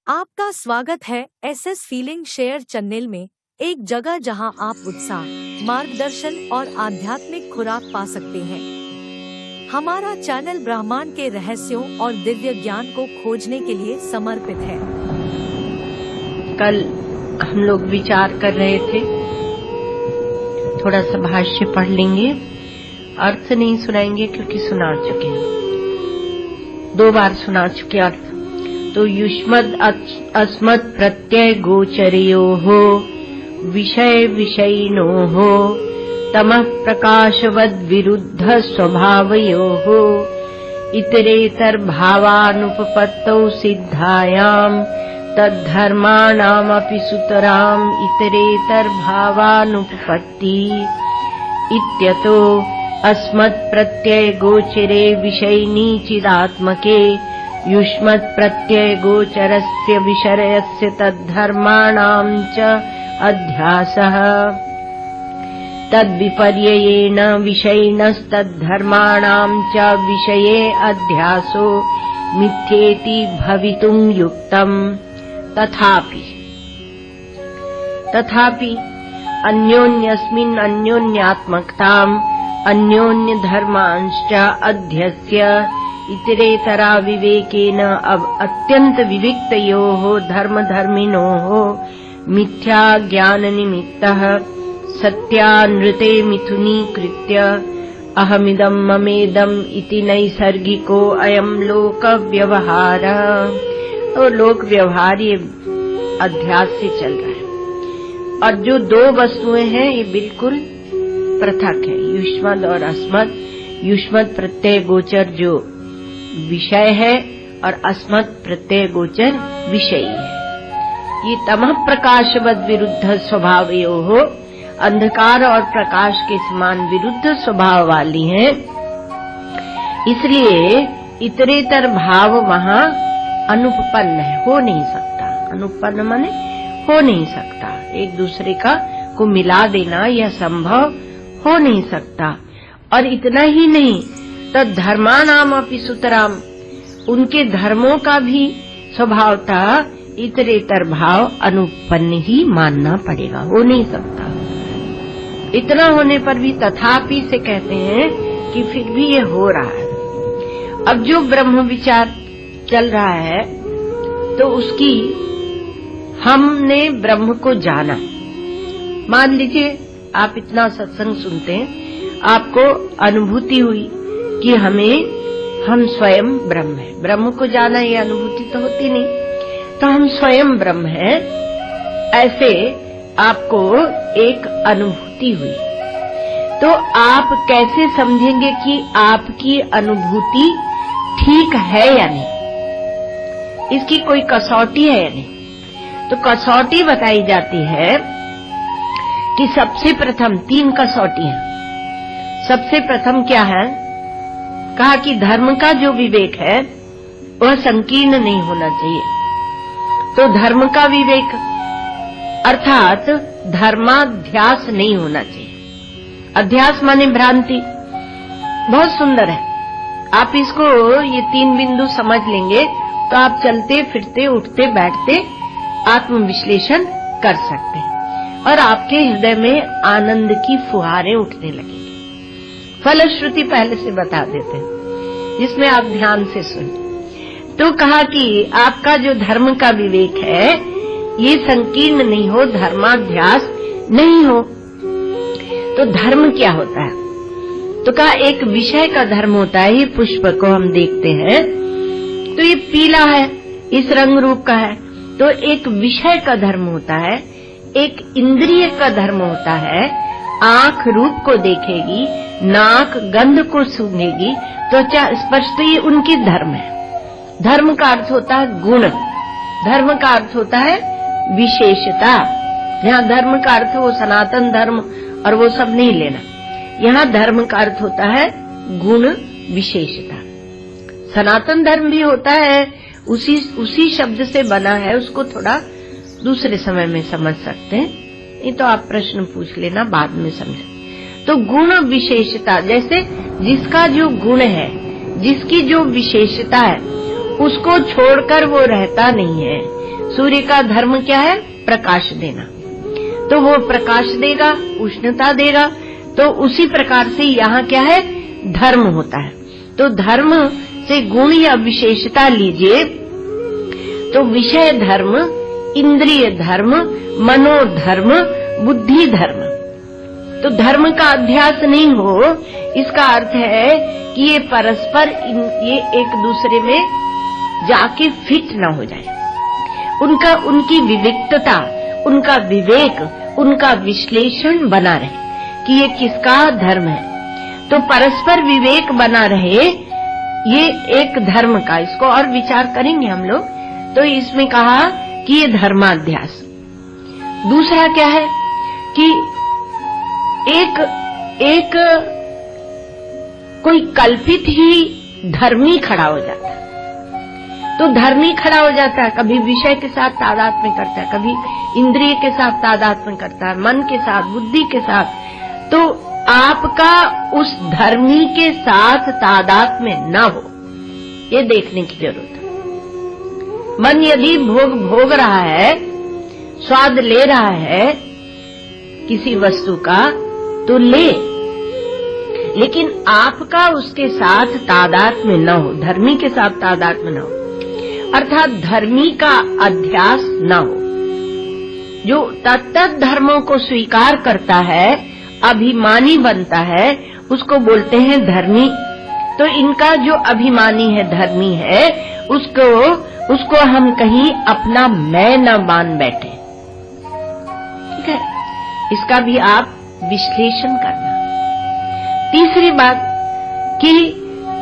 आपका स्वागत है एसएस फीलिंग शेयर चैनल में, एक जगह जहां आप उत्साह, मार्गदर्शन और आध्यात्मिक खुराक पा सकते हैं। हमारा चैनल ब्रह्मांड के रहस्यों और दिव्य ज्ञान को खोजने के लिए समर्पित है। कल हम लोग विचार कर रहे थे, थोड़ा सा भाष्य पढ़ लेंगे, अर्थ नहीं सुनाएंगे क्योंकि सुना चुके हैं, 2 बार सुना चुके अर्थ। तो युष्मद् अस्मत् प्रत्यय गोचरयोः विषय विषयिनोः तमः प्रकाशवद् विरुद्ध स्वभावयोः इतरेतर भावानुपपत्तौ सिद्धायाम् तद्धर्माणामपि सुतराम् इतरेतर भावानुपपत्ति इत्यतो अस्मत् प्रत्यय गोचरे विषयिनी चिदात्मके युष्मत् प्रत्यय गोचरस्य विषयस्य तद्धर्माणां च अध्यासः तद्विपर्ययेण विषयिणस्तद्धर्माणां च विषये अध्यासो मिथ्येति भवितुं युक्तम्। तथापि अन्योन्यस्मिन् अन्योन्यात्मकताम् अन्योन्यधर्मांश्च अध्यस्य इतरेतरा विवेकेन अत्यंत विविक्तयोः धर्मधर्मिणोः मिथ्या ज्ञाननिमित्तः सत्यानृते मिथुनीकृत्य अहमिदं ममेदम् इति नैसर्गिको अयं लोक व्यवहारः। तो लोक व्यवहार ये अध्यास से चल रहा है, और जो 2 वस्तुएं हैं ये बिल्कुल पृथक है, युष्मद् और अस्मद्। युष्मद् प्रत्यय गोचर जो विषय है और अस्मत् प्रत्यय गोचर विषयी है। ये तमः प्रकाशवद् विरुद्ध स्वभावयोः अंधकार और प्रकाश के समान विरुद्ध स्वभाव वाली हैं, इसलिए इतरेतर भाव वहाँ अनुपपन्न है, हो नहीं सकता। अनुपपन्न माने हो नहीं सकता, एक दूसरे को मिला देना यह संभव हो नहीं सकता। और इतना ही नहीं, तद्धर्माणाम अपि सुतराम, उनके धर्मों का भी स्वभावता इतरेतर भाव अनुपन्न ही मानना पड़ेगा, हो नहीं सकता। इतना होने पर भी तथापि से कहते हैं कि फिर भी ये हो रहा है। अब जो ब्रह्म विचार चल रहा है तो उसकी हमने ब्रह्म को जाना। मान लीजिए आप इतना सत्संग सुनते हैं, आपको अनुभूति हुई कि हम स्वयं ब्रह्म है। ब्रह्म को जाना ये अनुभूति तो होती नहीं, तो हम स्वयं ब्रह्म है, ऐसे आपको एक अनुभूति हुई। तो आप कैसे समझेंगे कि आपकी अनुभूति ठीक है या नहीं, इसकी कोई कसौटी है या नहीं? तो कसौटी बताई जाती है कि सबसे प्रथम 3 कसौटी है। सबसे प्रथम क्या है? कहा कि धर्म का जो विवेक है वह संकीर्ण नहीं होना चाहिए। तो धर्म का विवेक अर्थात धर्माध्यास नहीं होना चाहिए। अध्यास माने भ्रांति। बहुत सुंदर है, आप इसको ये 3 बिंदु समझ लेंगे तो आप चलते फिरते उठते बैठते आत्मविश्लेषण कर सकते हैं और आपके हृदय में आनंद की फुहारें उठने लगेंगी। फलश्रुति पहले से बता देते हैं, जिसमें आप ध्यान से सुनिए। तो कहा कि आपका जो धर्म का विवेक है ये संकीर्ण नहीं हो, धर्माध्यास नहीं हो। तो धर्म क्या होता है? तो कहा एक विषय का धर्म होता है। ये पुष्प को हम देखते हैं तो ये पीला है, इस रंग रूप का है, तो एक विषय का धर्म होता है। एक इंद्रिय का धर्म होता है, आंख रूप को देखेगी, नाक गंध को सूंघेगी, त्वचा स्पर्श, तो ये उनकी धर्म है। धर्म का अर्थ होता है गुण, धर्म का अर्थ होता है विशेषता। यहाँ धर्म का अर्थ वो सनातन धर्म और वो सब नहीं लेना, यहाँ धर्म का अर्थ होता है गुण विशेषता। सनातन धर्म भी होता है, उसी शब्द से बना है, उसको थोड़ा दूसरे समय में समझ सकते हैं, नहीं तो आप प्रश्न पूछ लेना, बाद में समझ। तो गुण विशेषता, जैसे जिसका जो गुण है, जिसकी जो विशेषता है, उसको छोड़कर वो रहता नहीं है। सूर्य का धर्म क्या है? प्रकाश देना। तो वो प्रकाश देगा, उष्णता देगा। तो उसी प्रकार से यहाँ क्या है? धर्म होता है। तो धर्म से गुण या विशेषता लीजिए तो विषय धर्म, इंद्रिय धर्म, मनोधर्म, बुद्धि धर्म। तो धर्म का अध्यास नहीं हो, इसका अर्थ है कि ये परस्पर ये एक दूसरे में जाके फिट ना हो जाए। उनकी विविधता, उनका विवेक, उनका विश्लेषण बना रहे कि ये किसका धर्म है। तो परस्पर विवेक बना रहे, ये एक धर्म का। इसको और विचार करेंगे हम लोग। तो इसमें कहा कि ये धर्माध्यास। दूसरा क्या है कि एक कोई कल्पित ही धर्मी खड़ा हो जाता है। तो धर्मी खड़ा हो जाता है, कभी विषय के साथ तादात्म्य करता है, कभी इंद्रिय के साथ तादात्म्य करता है, मन के साथ, बुद्धि के साथ। तो आपका उस धर्मी के साथ तादात्म्य न हो, ये देखने की जरूरत है। मन यदि भोग रहा है, स्वाद ले रहा है किसी वस्तु का, तो ले, लेकिन आपका उसके साथ तादात्म्य न हो, धर्मी के साथ तादात्म्य न हो, अर्थात धर्मी का अध्यास न हो। जो तत्त धर्मों को स्वीकार करता है, अभिमानी बनता है, उसको बोलते हैं धर्मी। तो इनका जो अभिमानी है, धर्मी है, उसको हम कहीं अपना मैं न मान बैठे। ठीक है, इसका भी आप विश्लेषण करना। तीसरी बात कि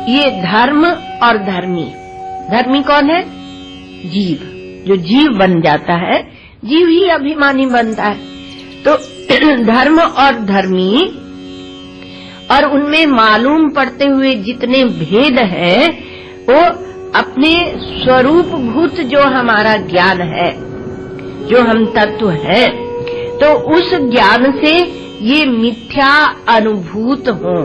ये धर्म और धर्मी कौन है? जीव। जो जीव बन जाता है, जीव ही अभिमानी बनता है। तो धर्म और धर्मी, और उनमें मालूम पड़ते हुए जितने भेद हैं, वो अपने स्वरूप भूत जो हमारा ज्ञान है, जो हम तत्व है, तो उस ज्ञान से ये मिथ्या अनुभूत हो।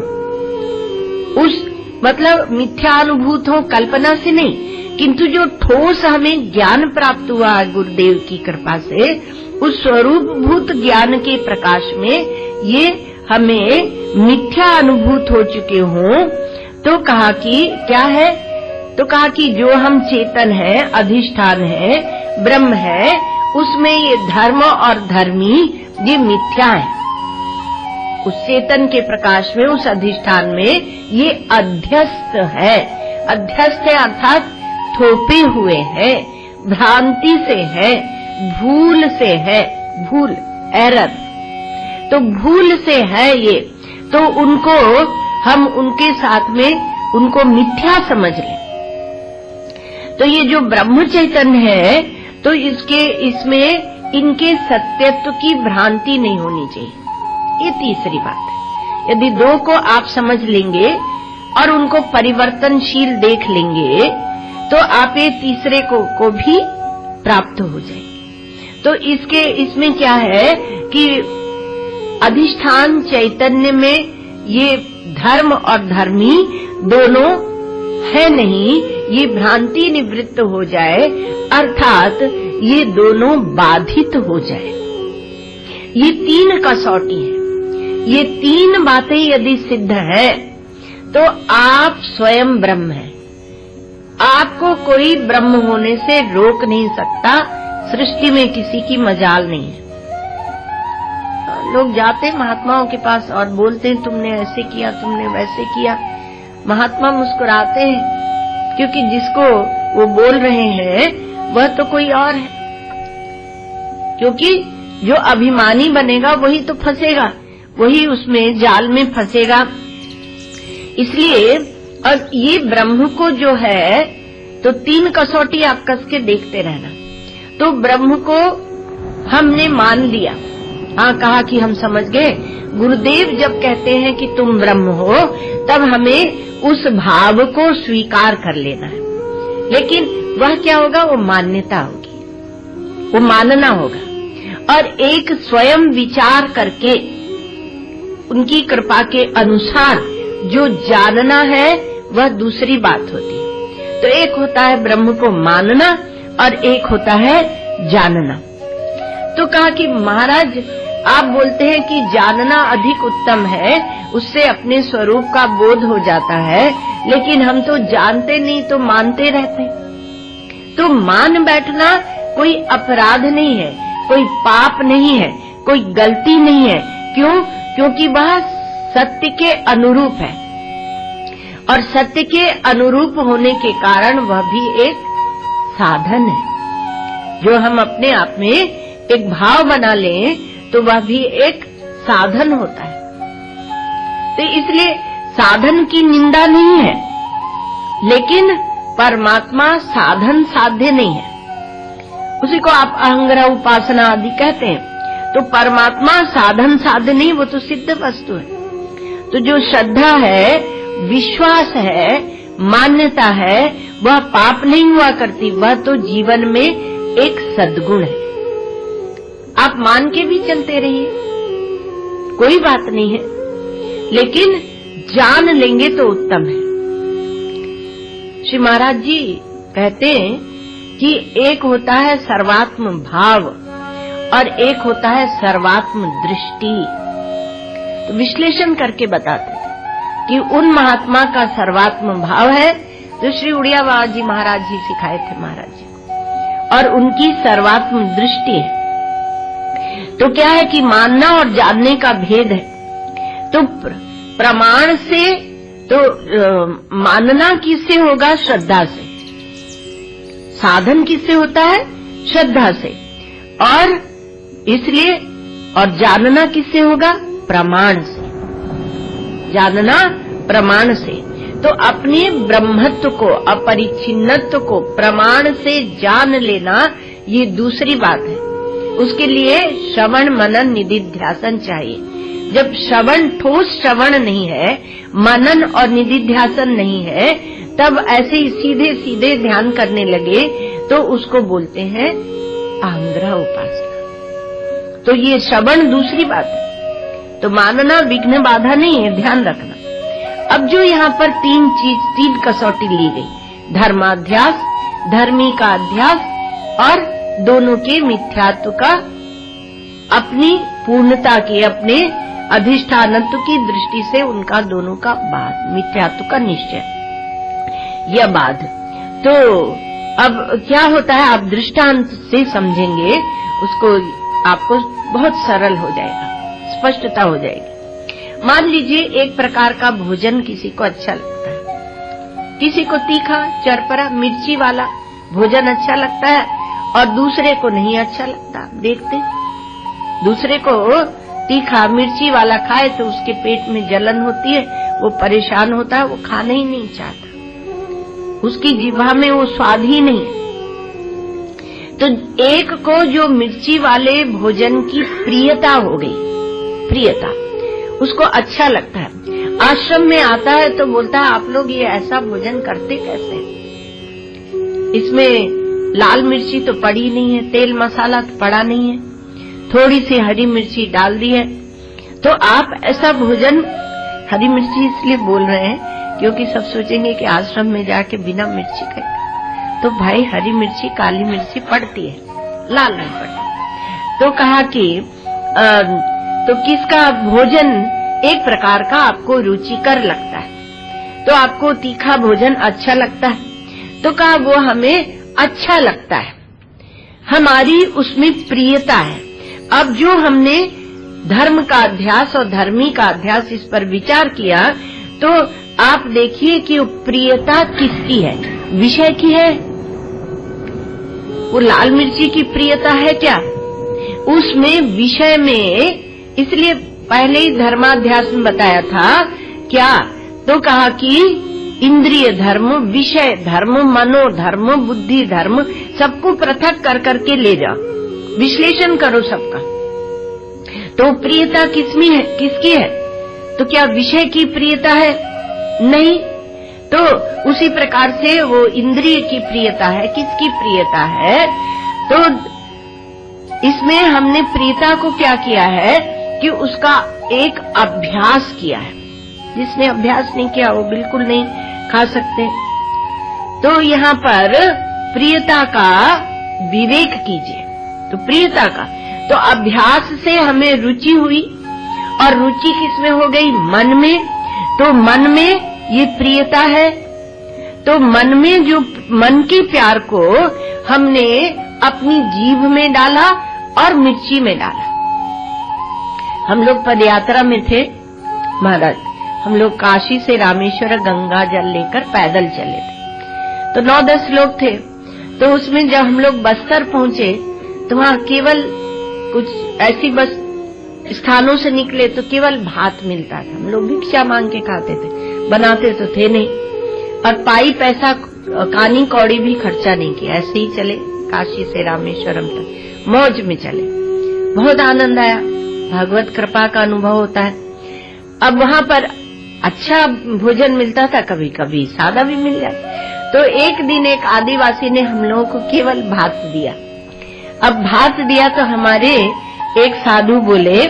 उस मतलब मिथ्या अनुभूत हो कल्पना से नहीं, किंतु जो ठोस हमें ज्ञान प्राप्त हुआ है गुरुदेव की कृपा से, उस स्वरूप भूत ज्ञान के प्रकाश में ये हमें मिथ्या अनुभूत हो चुके हों। तो कहा कि क्या है? तो कहा कि जो हम चेतन है, अधिष्ठान है, ब्रह्म है, उसमें ये धर्म और धर्मी ये मिथ्या है। उस चेतन के प्रकाश में, उस अधिष्ठान में ये अध्यस्त है। अध्यस्त है अर्थात थोपे हुए हैं, भ्रांति से है, भूल से है, भूल, एरर। तो भूल से है ये, तो उनको हम उनके साथ में उनको मिथ्या समझ लें। तो ये जो ब्रह्म चैतन्य है, तो इसमें इनके सत्यत्व की भ्रांति नहीं होनी चाहिए। ये तीसरी बात है। यदि दो को आप समझ लेंगे और उनको परिवर्तनशील देख लेंगे, तो आप ये तीसरे को भी प्राप्त हो जाएंगे। तो इसमें क्या है कि अधिष्ठान चैतन्य में ये धर्म और धर्मी दोनों है नहीं, ये भ्रांति निवृत्त हो जाए, अर्थात ये दोनों बाधित हो जाए। ये तीन कसौटी है। ये तीन बातें यदि सिद्ध है, तो आप स्वयं ब्रह्म हैं। आपको कोई ब्रह्म होने से रोक नहीं सकता। सृष्टि में किसी की मजाल नहीं है। लोग जाते महात्माओं के पास और बोलते हैं तुमने ऐसे किया, तुमने वैसे किया। महात्मा मुस्कुराते हैं, क्योंकि जिसको वो बोल रहे हैं वह तो कोई और है। क्योंकि जो अभिमानी बनेगा वही तो फंसेगा, वही उसमें जाल में फंसेगा। इसलिए और ये ब्रह्म को जो है, तो तीन कसौटी आप कस के देखते रहना। तो ब्रह्म को हमने मान लिया, हाँ कहा कि हम समझ गए। गुरुदेव जब कहते हैं कि तुम ब्रह्म हो, तब हमें उस भाव को स्वीकार कर लेना है। लेकिन वह क्या होगा? वो मान्यता होगी, वो मानना होगा। और एक स्वयं विचार करके उनकी कृपा के अनुसार जो जानना है वह दूसरी बात होती है। तो एक होता है ब्रह्म को मानना और एक होता है जानना। तो कहा कि महाराज आप बोलते हैं कि जानना अधिक उत्तम है, उससे अपने स्वरूप का बोध हो जाता है, लेकिन हम तो जानते नहीं तो मानते रहते। तो मान बैठना कोई अपराध नहीं है, कोई पाप नहीं है, कोई गलती नहीं है। क्यों? क्योंकि वह सत्य के अनुरूप है, और सत्य के अनुरूप होने के कारण वह भी एक साधन है। जो हम अपने आप में एक भाव बना लें तो वह भी एक साधन होता है। तो इसलिए साधन की निंदा नहीं है, लेकिन परमात्मा साधन साध्य नहीं है। उसी को आप अहंग्रह उपासना आदि कहते हैं। तो परमात्मा साधन साध्य नहीं, वो तो सिद्ध वस्तु है। तो जो श्रद्धा है, विश्वास है, मान्यता है, वह पाप नहीं हुआ करती, वह तो जीवन में एक सद्गुण है। आप मान के भी चलते रहिए, कोई बात नहीं है, लेकिन जान लेंगे तो उत्तम है। श्री महाराज जी कहते हैं कि एक होता है सर्वात्म भाव और एक होता है सर्वात्म दृष्टि। तो विश्लेषण करके बताते थे कि उन महात्मा का सर्वात्म भाव है जो श्री उड़िया बाबा जी महाराज जी सिखाए थे महाराज जी, और उनकी सर्वात्म दृष्टि है। तो क्या है कि मानना और जानने का भेद है। तो प्रमाण से तो मानना किससे होगा? श्रद्धा से। साधन किससे होता है? श्रद्धा से। और इसलिए और जानना किससे होगा? प्रमाण से। जानना प्रमाण से। तो अपने ब्रह्मत्व को, अपरिच्छिन्नत्व को प्रमाण से जान लेना, ये दूसरी बात है। उसके लिए श्रवण मनन निधिध्यासन चाहिए। जब श्रवण, ठोस श्रवण नहीं है, मनन और निधिध्यासन नहीं है, तब ऐसे ही सीधे सीधे ध्यान करने लगे तो उसको बोलते हैं अहंग्रह उपासना। तो ये श्रवण दूसरी बात है। तो मानना विघ्न बाधा नहीं है, ध्यान रखना। अब जो यहाँ पर तीन कसौटी ली गई, धर्माध्यास, धर्मी का अध्यास और दोनों के मिथ्यात्व का, अपनी पूर्णता की, अपने अधिष्ठानत्व की दृष्टि से उनका दोनों का बाध, मिथ्यात्व का निश्चय, यह बाध। तो अब क्या होता है, आप दृष्टांत से समझेंगे उसको, आपको बहुत सरल हो जाएगा, स्पष्टता हो जाएगी। मान लीजिए एक प्रकार का भोजन किसी को अच्छा लगता है, किसी को तीखा, चरपरा, मिर्ची वाला भोजन अच्छा लगता है और दूसरे को नहीं अच्छा लगता। देखते, दूसरे को तीखा मिर्ची वाला खाए तो उसके पेट में जलन होती है, वो परेशान होता है, वो खाना ही नहीं चाहता, उसकी जिह्वा में वो स्वाद ही नहीं है। तो एक को जो मिर्ची वाले भोजन की प्रियता हो गई, प्रियता, उसको अच्छा लगता है, आश्रम में आता है तो बोलता है आप लोग ये ऐसा भोजन करते कैसे, इसमें लाल मिर्ची तो पड़ी नहीं है, तेल मसाला तो पड़ा नहीं है, थोड़ी सी हरी मिर्ची डाल दी है। तो आप ऐसा भोजन, हरी मिर्ची इसलिए बोल रहे हैं क्योंकि सब सोचेंगे कि आश्रम में जाके बिना मिर्ची खाए, तो भाई हरी मिर्ची, काली मिर्ची पड़ती है, लाल नहीं पड़ती। तो कहा कि तो किसका भोजन एक प्रकार का आपको रुचिकर लगता है, तो आपको तीखा भोजन अच्छा लगता है, तो कहा वो हमें अच्छा लगता है, हमारी उसमें प्रियता है। अब जो हमने धर्म का अध्यास और धर्मी का अध्यास इस पर विचार किया, तो आप देखिए कि प्रियता किसकी है, विषय की है। वो लाल मिर्ची की प्रियता है क्या? उसमें विषय में, इसलिए पहले ही धर्माध्यास में बताया था क्या, तो कहा कि इंद्रिय धर्म, विषय धर्म, मनोधर्म, बुद्धि धर्म, सबको पृथक कर करके ले जाओ, विश्लेषण करो सबका। तो प्रियता किसमें है, किसकी है? तो क्या विषय की प्रियता है? नहीं। तो उसी प्रकार से वो इंद्रिय की प्रियता है, किसकी प्रियता है? तो इसमें हमने प्रियता को क्या किया है कि उसका एक अभ्यास किया है। जिसने अभ्यास नहीं किया वो बिल्कुल नहीं खा सकते। तो यहाँ पर प्रियता का विवेक कीजिए। तो प्रियता का, तो अभ्यास से हमें रुचि हुई, और रुचि किसमें हो गई? मन में। तो मन में ये प्रियता है। तो मन में जो मन के प्यार को हमने अपनी जीभ में डाला और मिर्ची में डाला। हम लोग पदयात्रा में थे महाराज, हम लोग काशी से रामेश्वर गंगा जल लेकर पैदल चले थे। तो 9-10 लोग थे। तो उसमें जब हम लोग बस्तर पहुंचे तो वहां केवल कुछ ऐसी बस स्थानों से निकले तो केवल भात मिलता था। हम लोग भिक्षा मांग के खाते थे, बनाते तो थे नहीं, और पाई पैसा कानी कौड़ी भी खर्चा नहीं किया, ऐसे ही चले काशी से रामेश्वरम तक, मौज में चले। बहुत आनंद आया, भगवत कृपा का अनुभव होता है। अब वहां पर अच्छा भोजन मिलता था, कभी कभी सादा भी मिल जाए। तो एक दिन एक आदिवासी ने हम लोगों को केवल भात दिया। अब भात दिया तो हमारे एक साधु बोले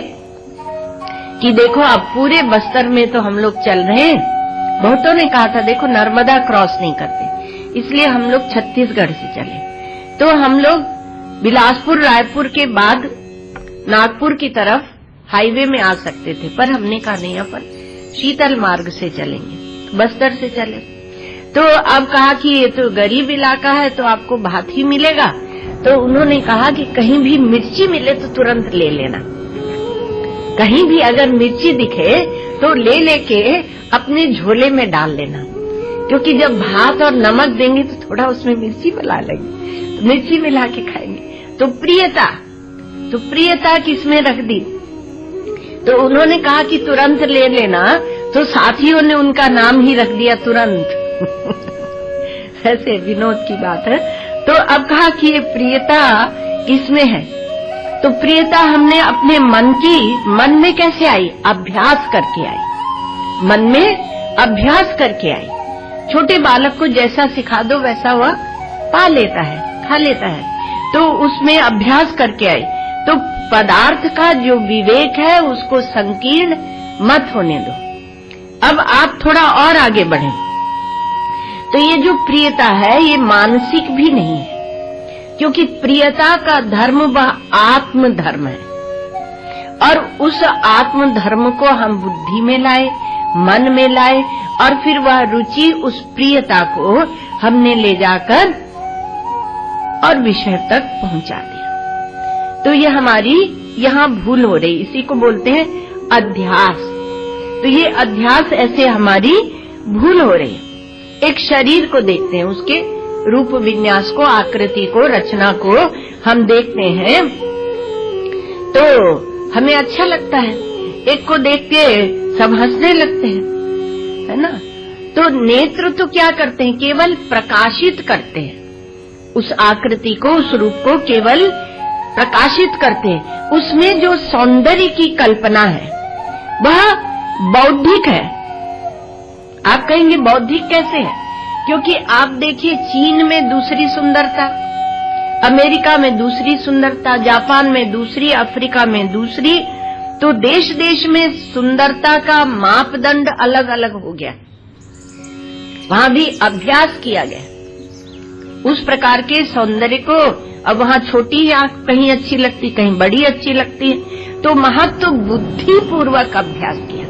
कि देखो अब पूरे बस्तर में तो हम लोग चल रहे हैं। बहुतों ने कहा था देखो नर्मदा क्रॉस नहीं करते, इसलिए हम लोग छत्तीसगढ़ से चले। तो हम लोग बिलासपुर रायपुर के बाद नागपुर की तरफ हाईवे में आ सकते थे, पर हमने कहा नहीं, अपन शीतल मार्ग से चलेंगे, बस्तर से चले। तो अब कहा कि ये तो गरीब इलाका है तो आपको भात ही मिलेगा। तो उन्होंने कहा कि कहीं भी मिर्ची मिले तो तुरंत ले लेना, कहीं भी अगर मिर्ची दिखे तो ले लेके अपने झोले में डाल लेना, क्योंकि जब भात और नमक देंगे तो थोड़ा उसमें मिर्ची मिला लेंगे, तो मिर्ची मिला के खाएंगे। तो प्रियता किसमें रख दी? तो उन्होंने कहा कि तुरंत ले लेना, तो साथियों ने उनका नाम ही रख दिया तुरंत। ऐसे विनोद की बात है। तो अब कहा कि ये प्रियता किसमें है? तो प्रियता हमने अपने मन में कैसे आई? अभ्यास करके आई, मन में अभ्यास करके आई। छोटे बालक को जैसा सिखा दो वैसा वह पा लेता है, खा लेता है। तो उसमें अभ्यास करके आई। तो पदार्थ का जो विवेक है उसको संकीर्ण मत होने दो। अब आप थोड़ा और आगे बढ़ें। तो ये जो प्रियता है ये मानसिक भी नहीं है, क्योंकि प्रियता का धर्म वह आत्म धर्म है, और उस आत्म धर्म को हम बुद्धि में लाए, मन में लाए, और फिर वह रुचि उस प्रियता को हमने ले जाकर और विषय तक पहुंचा दिया। तो ये हमारी यहाँ भूल हो रही, इसी को बोलते हैं अध्यास। तो ये अध्यास ऐसे हमारी भूल हो रही है। एक शरीर को देखते हैं, उसके रूप विन्यास को, आकृति को, रचना को हम देखते हैं तो हमें अच्छा लगता है। एक को देख के सब हंसने लगते हैं, है ना। तो नेत्र तो क्या करते हैं? केवल प्रकाशित करते हैं उस आकृति को, उस रूप को केवल प्रकाशित करते हैं। उसमें जो सौंदर्य की कल्पना है वह बौद्धिक है। आप कहेंगे बौद्धिक कैसे है? क्योंकि आप देखिए चीन में दूसरी सुंदरता, अमेरिका में दूसरी सुंदरता, जापान में दूसरी, अफ्रीका में दूसरी। तो देश देश में सुंदरता का मापदंड अलग अलग हो गया। वहां भी अभ्यास किया गया उस प्रकार के सौंदर्य को। अब वहां छोटी आंख कहीं अच्छी लगती, कहीं बड़ी अच्छी लगती है, तो महत्व बुद्धिपूर्वक अभ्यास किया।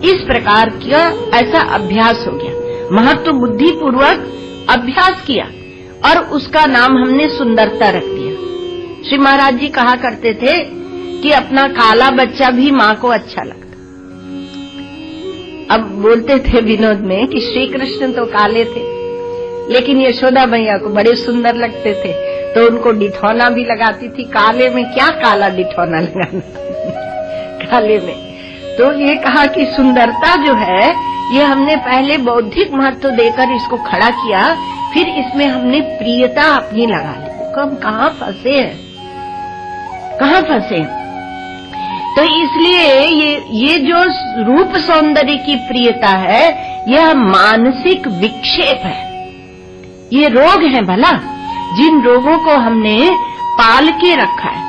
इस प्रकार का ऐसा अभ्यास हो गया, महत्व बुद्धिपूर्वक अभ्यास किया, और उसका नाम हमने सुंदरता रख दिया। श्री महाराज जी कहा करते थे कि अपना काला बच्चा भी माँ को अच्छा लगता। अब बोलते थे विनोद में कि श्री कृष्ण तो काले थे, लेकिन यशोदा मैया को बड़े सुंदर लगते थे, तो उनको डिठौना भी लगाती थी। काले में क्या काला डिठौना लगाना काले में। तो ये कहा कि सुंदरता जो है ये हमने पहले बौद्धिक महत्व देकर इसको खड़ा किया, फिर इसमें हमने प्रियता अपनी लगा ली। तो हम कहाँ फंसे हैं, कहाँ फंसे? तो इसलिए ये जो रूप सौंदर्य की प्रियता है यह मानसिक विक्षेप है, ये रोग है भला, जिन रोगों को हमने पाल के रखा है।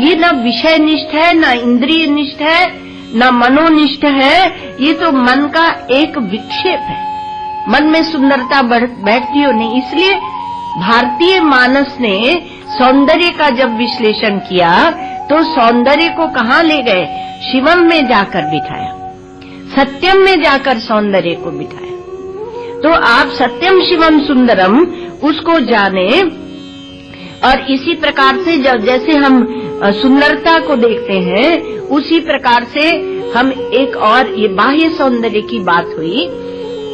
ये न विषय निष्ठ है, न इंद्रिय निष्ठ है, न मनोनिष्ठ है, ये तो मन का एक विक्षेप है। मन में सुंदरता बैठती हो नहीं, इसलिए भारतीय मानस ने सौंदर्य का जब विश्लेषण किया तो सौंदर्य को कहाँ ले गए? शिवम में जाकर बिठाया, सत्यम में जाकर सौंदर्य को बिठाया। तो आप सत्यम शिवम सुंदरम उसको जाने, और इसी प्रकार से जैसे हम सुंदरता को देखते हैं उसी प्रकार से हम एक और, ये बाह्य सौंदर्य की बात हुई,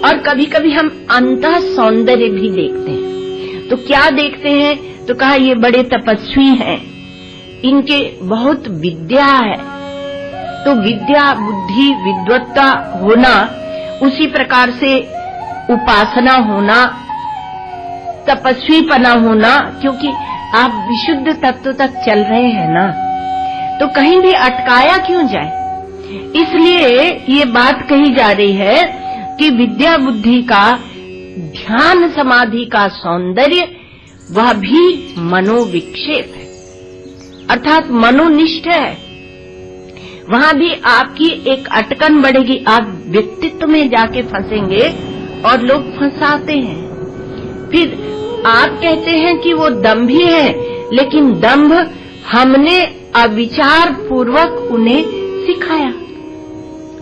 और कभी कभी हम अंतः सौंदर्य भी देखते हैं। तो क्या देखते हैं? तो कहा ये बड़े तपस्वी हैं, इनके बहुत विद्या है। तो विद्या, बुद्धि, विद्वत्ता होना, उसी प्रकार से उपासना होना, तपस्वीपना होना, क्योंकि आप विशुद्ध तत्व तक चल रहे हैं ना, तो कहीं भी अटकाया क्यों जाए। इसलिए ये बात कही जा रही है कि विद्या बुद्धि का, ध्यान समाधि का सौंदर्य वह भी मनोविक्षेप है, अर्थात मनोनिष्ठ है। वहां भी आपकी एक अटकन बढ़ेगी, आप व्यक्तित्व में जाके फंसेंगे और लोग फंसाते हैं। फिर आप कहते हैं कि वो दंभी है, लेकिन दंभ हमने अविचार पूर्वक उन्हें सिखाया,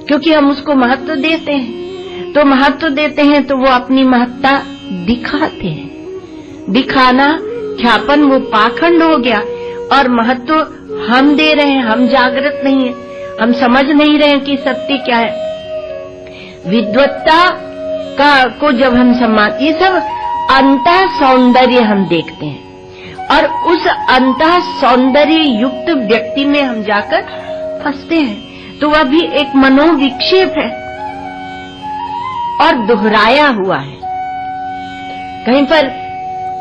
क्योंकि हम उसको महत्व देते हैं। तो महत्व देते हैं तो वो अपनी महत्ता दिखाते हैं। दिखाना, ख्यापन, वो पाखंड हो गया। और महत्व हम दे रहे हैं, हम जागृत नहीं है, हम समझ नहीं रहे हैं कि सत्य क्या है। विद्वत्ता का को जब हम सम्मान, ये सब अंतः सौंदर्य हम देखते हैं, और उस अंतः सौंदर्य युक्त व्यक्ति में हम जाकर फंसते हैं। तो वह भी एक मनोविक्षेप है और दोहराया हुआ है। कहीं पर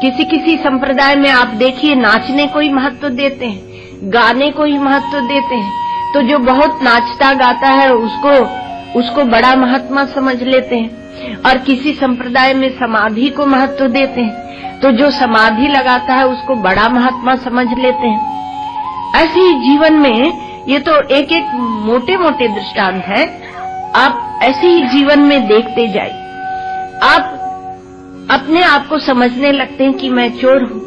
किसी किसी संप्रदाय में आप देखिए, नाचने को ही महत्व देते हैं, गाने को ही महत्व देते हैं। तो जो बहुत नाचता गाता है उसको बड़ा महात्मा समझ लेते हैं, और किसी संप्रदाय में समाधि को महत्व देते हैं, तो जो समाधि लगाता है उसको बड़ा महात्मा समझ लेते हैं। ऐसे ही जीवन में ये तो एक एक मोटे मोटे दृष्टांत है, आप ऐसे ही जीवन में देखते जाइए। आप अपने आप को समझने लगते हैं कि मैं चोर हूँ,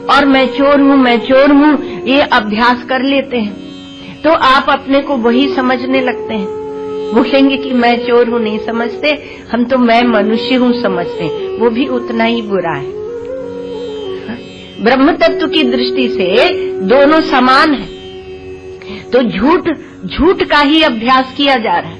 और मैं चोर हूँ, मैं चोर हूँ, ये अभ्यास कर लेते हैं। तो आप अपने को वही समझने लगते हैं। बोलेंगे कि मैं चोर हूँ नहीं समझते, हम तो मैं मनुष्य हूँ समझते हैं, वो भी उतना ही बुरा है। ब्रह्म तत्व की दृष्टि से दोनों समान है। तो झूठ का ही अभ्यास किया जा रहा है।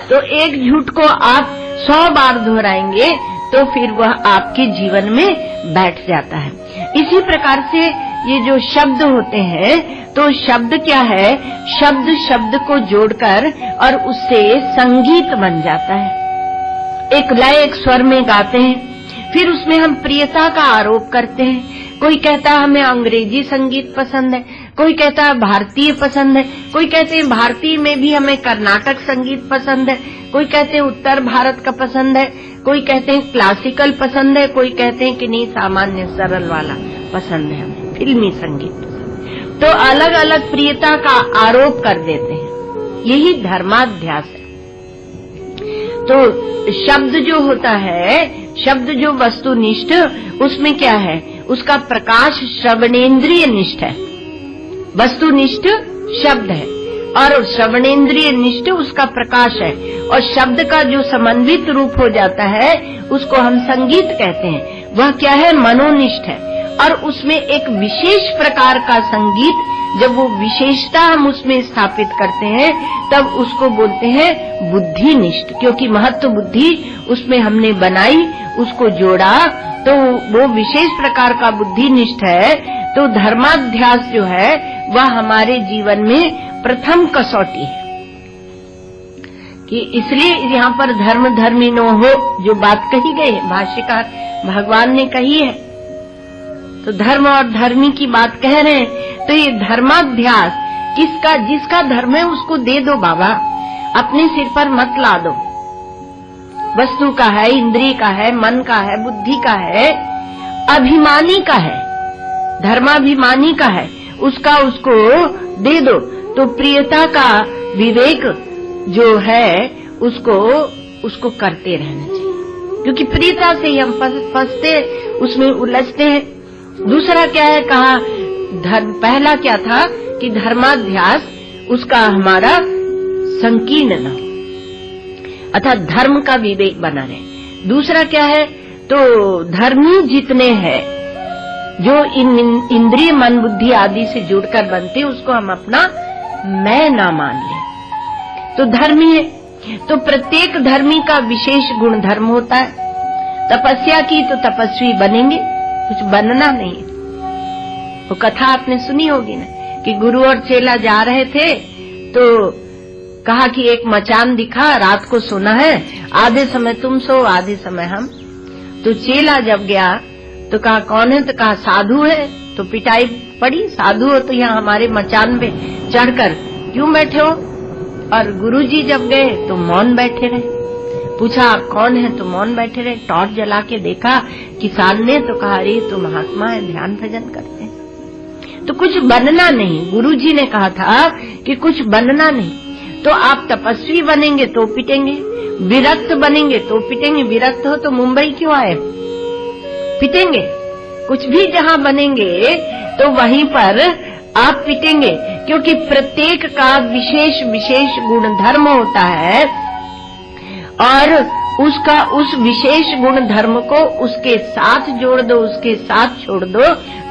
तो एक झूठ को आप 100 बार दोहराएंगे तो फिर वह आपके जीवन में बैठ जाता है। इसी प्रकार से ये जो शब्द होते हैं, तो शब्द क्या है? शब्द शब्द को जोड़कर और उससे संगीत बन जाता है। एक लय, एक स्वर में गाते हैं, फिर उसमें हम प्रियता का आरोप करते हैं। कोई कहता है हमें अंग्रेजी संगीत पसंद है, कोई कहता है भारतीय पसंद है, कोई कहते हैं भारतीय में भी हमें कर्नाटक संगीत पसंद है, कोई कहते हैं उत्तर भारत का पसंद है, कोई कहते हैं क्लासिकल पसंद है, कोई कहते हैं कि नहीं सामान्य सरल वाला पसंद है, हमें फिल्मी संगीत। तो अलग अलग प्रियता का आरोप कर देते हैं। यही धर्माध्यास है। तो शब्द जो होता है, शब्द जो वस्तुनिष्ठ, उसमें क्या है? उसका प्रकाश श्रवणेन्द्रिय निष्ठ है। वस्तुनिष्ठ शब्द है और श्रवणेन्द्रिय निष्ठ उसका प्रकाश है। और शब्द का जो समन्वित रूप हो जाता है उसको हम संगीत कहते हैं। वह क्या है? मनोनिष्ठ है। और उसमें एक विशेष प्रकार का संगीत, जब वो विशेषता हम उसमें स्थापित करते हैं तब उसको बोलते हैं बुद्धिनिष्ठ, क्योंकि महत्व बुद्धि उसमें हमने बनाई, उसको जोड़ा, तो वो विशेष प्रकार का बुद्धिनिष्ठ है। तो धर्माध्यास जो है वह हमारे जीवन में प्रथम कसौटी है। कि इसलिए यहाँ पर धर्म धर्मिनो हो जो बात कही गई है, भाष्यकार भगवान ने कही है, तो धर्म और धर्मी की बात कह रहे हैं। तो ये धर्माध्यास किसका? जिसका धर्म है उसको दे दो बाबा, अपने सिर पर मत ला दो। वस्तु का है, इंद्रिय का है, मन का है, बुद्धि का है, अभिमानी का है, धर्माभिमानी का है, उसका उसको दे दो। तो प्रियता का विवेक जो है उसको करते रहना चाहिए। क्योंकि प्रियता से ही हम फंसते, उसमें उलझते हैं। दूसरा क्या है, कहा धर्म, पहला क्या था कि धर्माध्यास उसका हमारा संकीर्ण न हो, अर्थात धर्म का विवेक बना रहे। दूसरा क्या है, तो धर्मी जितने हैं जो इन इंद्रिय मन बुद्धि आदि से जुड़कर बनते, उसको हम अपना मैं ना मान लें, तो धर्मी है। तो प्रत्येक धर्मी का विशेष गुण धर्म होता है। तपस्या की तो तपस्वी बनेंगे, कुछ बनना नहीं है। वो कथा आपने सुनी होगी ना कि गुरु और चेला जा रहे थे, तो कहा कि एक मचान दिखा, रात को सोना है, आधे समय तुम सो आधे समय हम। तो चेला जब गया तो कहा कौन है, तो कहा साधु है। तो पिटाई पड़ी, साधु हो तो यहाँ हमारे मचान पे चढ़कर क्यों बैठे हो। और गुरुजी जब गए तो मौन बैठे रहे। पूछा कौन है, तो मौन बैठे रहे। टॉर्च जला के देखा किसान ने, तो कहा अरे तो महात्मा है, ध्यान भजन करते हैं। तो कुछ बनना नहीं, गुरुजी ने कहा था कि कुछ बनना नहीं। तो आप तपस्वी बनेंगे तो पिटेंगे, विरक्त बनेंगे तो पिटेंगे। विरक्त हो तो मुंबई क्यों आए, पिटेंगे। कुछ भी जहाँ बनेंगे तो वहीं पर आप पिटेंगे, क्योंकि प्रत्येक का विशेष विशेष गुण धर्म होता है, और उसका उस विशेष गुण धर्म को उसके साथ जोड़ दो, उसके साथ छोड़ दो,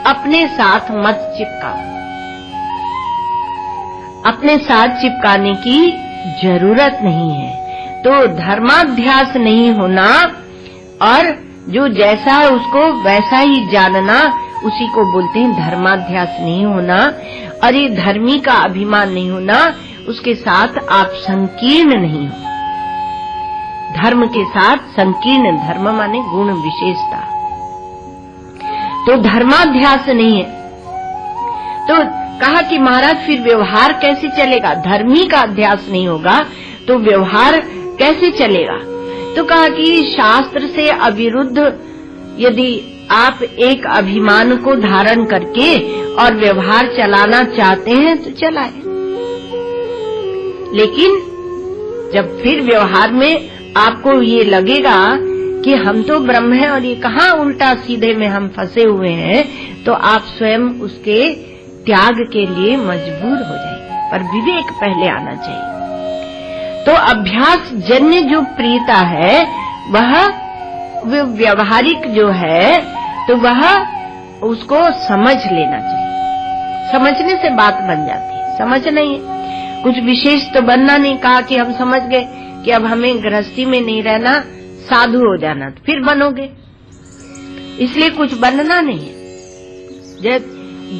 अपने साथ मत चिपका। अपने साथ चिपकाने की जरूरत नहीं है। तो धर्माध्यास नहीं होना और जो जैसा है उसको वैसा ही जानना, उसी को बोलते हैं धर्माध्यास नहीं होना। और ये धर्मी का अभिमान नहीं होना, उसके साथ आप संकीर्ण नहीं हो। धर्म के साथ संकीर्ण, धर्म माने गुण विशेषता, तो धर्माध्यास नहीं है। तो कहा कि महाराज फिर व्यवहार कैसे चलेगा, धर्मी का अध्यास नहीं होगा तो व्यवहार कैसे चलेगा। तो कहा कि शास्त्र से अविरुद्ध यदि आप एक अभिमान को धारण करके और व्यवहार चलाना चाहते हैं तो चलाए, लेकिन जब फिर व्यवहार में आपको ये लगेगा कि हम तो ब्रह्म हैं और ये कहाँ उल्टा सीधे में हम फंसे हुए हैं, तो आप स्वयं उसके त्याग के लिए मजबूर हो जाएंगे। पर विवेक पहले आना चाहिए। तो अभ्यास जन्य जो प्रियता है वह व्यवहारिक जो है, तो वह उसको समझ लेना चाहिए। समझने से बात बन जाती है, समझ नहीं है कुछ विशेष तो बनना नहीं। कहा कि हम समझ गए कि अब हमें गृहस्थी में नहीं रहना, साधु हो जाना, तो फिर बनोगे, इसलिए कुछ बनना नहीं है।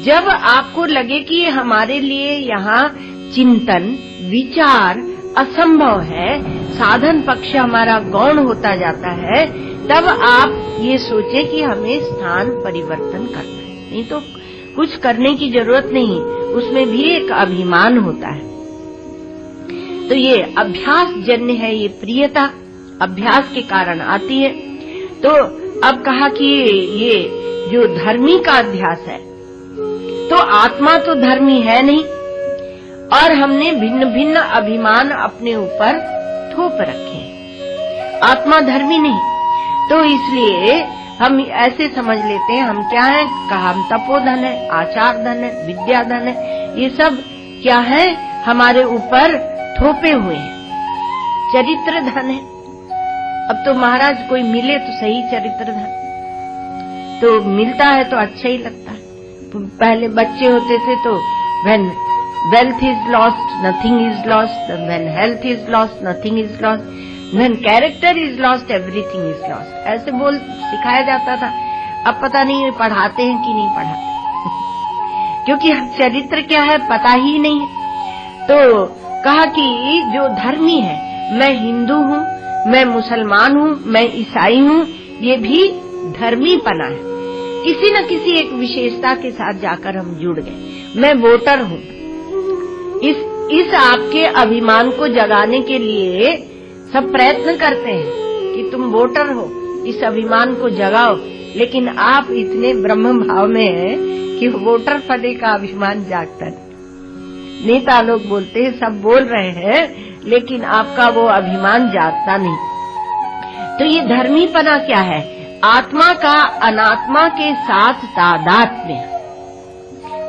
जब आपको लगे कि हमारे लिए यहाँ चिंतन विचार असंभव है, साधन पक्ष हमारा गौण होता जाता है, तब आप ये सोचे कि हमें स्थान परिवर्तन करना है। नहीं तो कुछ करने की जरूरत नहीं, उसमें भी एक अभिमान होता है। तो ये अभ्यास जन्य है, ये प्रियता अभ्यास के कारण आती है। तो अब कहा कि ये जो धर्मी का अध्यास है, तो आत्मा तो धर्मी है नहीं, और हमने भिन्न भिन्न अभिमान अपने ऊपर थोप रखे हैं। आत्मा धर्मी नहीं, तो इसलिए हम ऐसे समझ लेते हैं हम क्या हैं। कहा हम तपोधन है, आचार धन है, विद्या धन है, ये सब क्या है, हमारे ऊपर थोपे हुए हैं। चरित्र धन है। अब तो महाराज कोई मिले तो सही चरित्र धन, तो मिलता है तो अच्छा ही लगता है। पहले बच्चे होते थे तो when wealth is lost, nothing is lost. When health is lost, nothing is lost. When character is lost, everything is lost. ऐसे बोल सिखाया जाता था। अब पता नहीं पढ़ाते हैं कि नहीं पढ़ाते क्योंकि चरित्र क्या है पता ही नहीं है। तो कहा कि जो धर्मी है, मैं हिंदू हूँ, मैं मुसलमान हूँ, मैं ईसाई हूँ, ये भी धर्मीपना है। किसी न किसी एक विशेषता के साथ जाकर हम जुड़ गए। मैं वोटर हूँ, इस आपके अभिमान को जगाने के लिए सब प्रयत्न करते हैं कि तुम वोटर हो, इस अभिमान को जगाओ, लेकिन आप इतने ब्रह्म भाव में हैं कि वोटर पदे का अभिमान जागता नहीं। नेता लोग बोलते हैं, सब बोल रहे हैं, लेकिन आपका वो अभिमान जागता नहीं। तो ये धर्मीपना क्या है? आत्मा का अनात्मा के साथ तादात्म्य,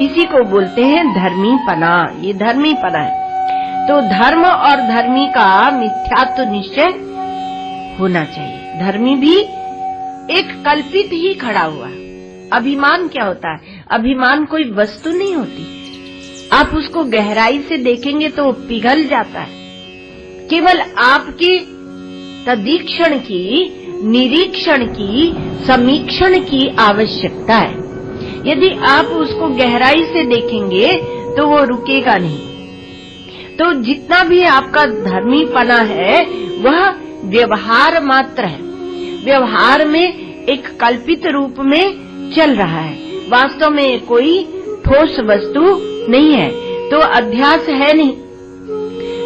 इसी को बोलते हैं धर्मीपना। ये धर्मीपना है। तो धर्म और धर्मी का मिथ्यात्व निश्चय होना चाहिए। धर्मी भी एक कल्पित ही खड़ा हुआ है। अभिमान क्या होता है? अभिमान कोई वस्तु नहीं होती। आप उसको गहराई से देखेंगे तो वो पिघल जाता है। केवल आपकी तदीक्षण की, निरीक्षण की, समीक्षण की आवश्यकता है। यदि आप उसको गहराई से देखेंगे तो वो रुकेगा नहीं। तो जितना भी आपका धर्मीपना है वह व्यवहार मात्र है। व्यवहार में एक कल्पित रूप में चल रहा है, वास्तव में कोई ठोस वस्तु नहीं है, तो अध्यास है नहीं।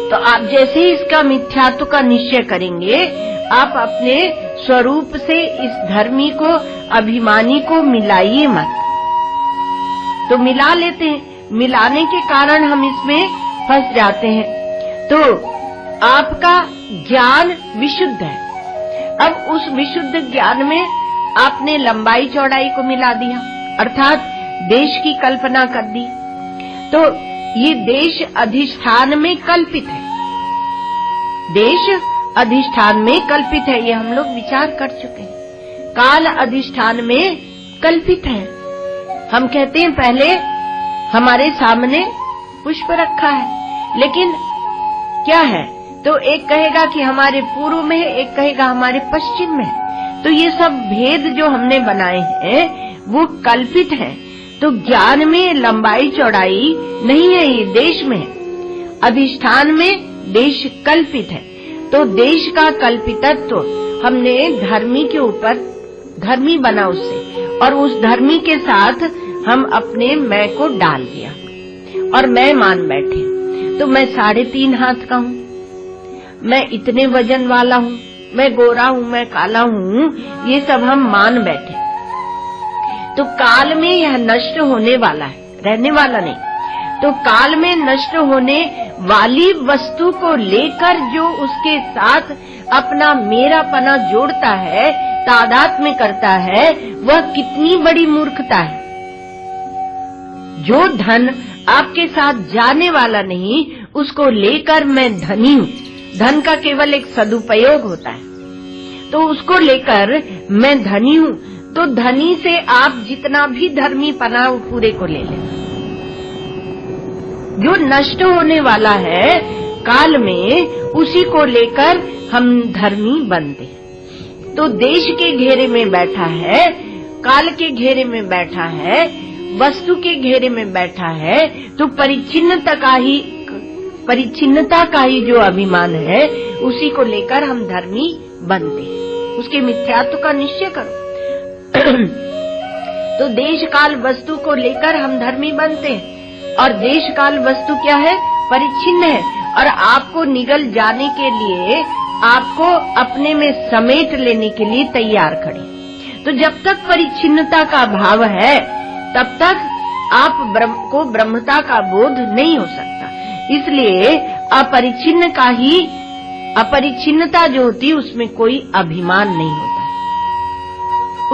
तो आप जैसे ही इसका मिथ्यात्व का निश्चय करेंगे, आप अपने स्वरूप से इस धर्मी को, अभिमानी को मिलाइए मत। तो मिला लेते हैं, मिलाने के कारण हम इसमें फंस जाते हैं। तो आपका ज्ञान विशुद्ध है। अब उस विशुद्ध ज्ञान में आपने लंबाई चौड़ाई को मिला दिया, अर्थात देश की कल्पना कर दी। तो ये देश अधिष्ठान में कल्पित है। देश अधिष्ठान में कल्पित है, ये हम लोग विचार कर चुके हैं। काल अधिष्ठान में कल्पित है। हम कहते हैं पहले हमारे सामने पुष्प रखा है, लेकिन क्या है? तो एक कहेगा कि हमारे पूर्व में है, एक कहेगा हमारे पश्चिम में है। तो ये सब भेद जो हमने बनाए हैं वो कल्पित है। तो ज्ञान में लंबाई चौड़ाई नहीं है, ये देश में है। अधिष्ठान में देश कल्पित है। तो देश का कल्पितत्व हमने धर्मी के ऊपर, धर्मी बना उससे, और उस धर्मी के साथ हम अपने मैं को डाल दिया और मैं मान बैठे। तो मैं 3.5 हाथ का हूँ, मैं इतने वजन वाला हूँ, मैं गोरा हूँ, मैं काला हूँ, ये सब हम मान बैठे। तो काल में यह नष्ट होने वाला है, रहने वाला नहीं। तो काल में नष्ट होने वाली वस्तु को लेकर जो उसके साथ अपना मेरापना जोड़ता है, तादात्म्य करता है, वह कितनी बड़ी मूर्खता है। जो धन आपके साथ जाने वाला नहीं, उसको लेकर मैं धनी हूँ। धन का केवल एक सदुपयोग होता है, तो उसको लेकर मैं धनी हूँ। तो धनी से आप जितना भी धर्मी पना पूरे को ले लें। जो नष्ट होने वाला है काल में, उसी को लेकर हम धर्मी बनते हैं। तो देश के घेरे में बैठा है, काल के घेरे में बैठा है, वस्तु के घेरे में बैठा है, तो परिच्छिन्नता का ही जो अभिमान है, उसी को लेकर हम धर्मी बनते हैं। उसके मिथ्यात्व का निश्चय करो। तो देश काल वस्तु को लेकर हम धर्मी बनते हैं, और देश काल वस्तु क्या है? परिच्छिन्न है, और आपको निगल जाने के लिए, आपको अपने में समेट लेने के लिए तैयार खड़े। तो जब तक परिच्छिन्नता का भाव है, तब तक आप को ब्रह्मता का बोध नहीं हो सकता। इसलिए अपरिच्छिन्नता जो होती है, उसमें कोई अभिमान नहीं होता,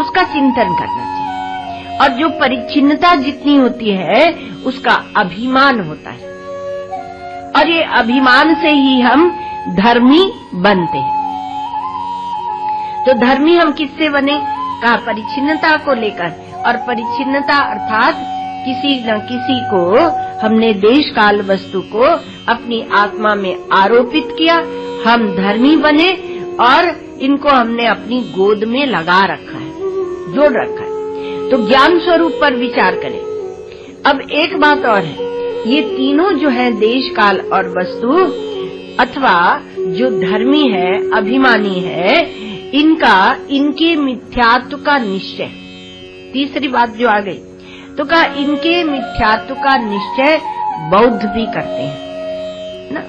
उसका चिंतन करना चाहिए। और जो परिच्छिन्नता जितनी होती है, उसका अभिमान होता है, और ये अभिमान से ही हम धर्मी बनते हैं। तो धर्मी हम किससे बने? कहा परिच्छिन्नता को लेकर। और परिच्छिन्नता अर्थात किसी न किसी को हमने देश काल वस्तु को अपनी आत्मा में आरोपित किया, हम धर्मी बने, और इनको हमने अपनी गोद में लगा रखा है, जोड़ रखा है। तो ज्ञान स्वरूप पर विचार करें। अब एक बात और है, ये तीनों जो है देश काल और वस्तु, अथवा जो धर्मी है, अभिमानी है, इनके मिथ्यात्व का निश्चय, तीसरी बात जो आ गई, तो कहा इनके मिथ्यात्व का निश्चय बौद्ध भी करते हैं ना।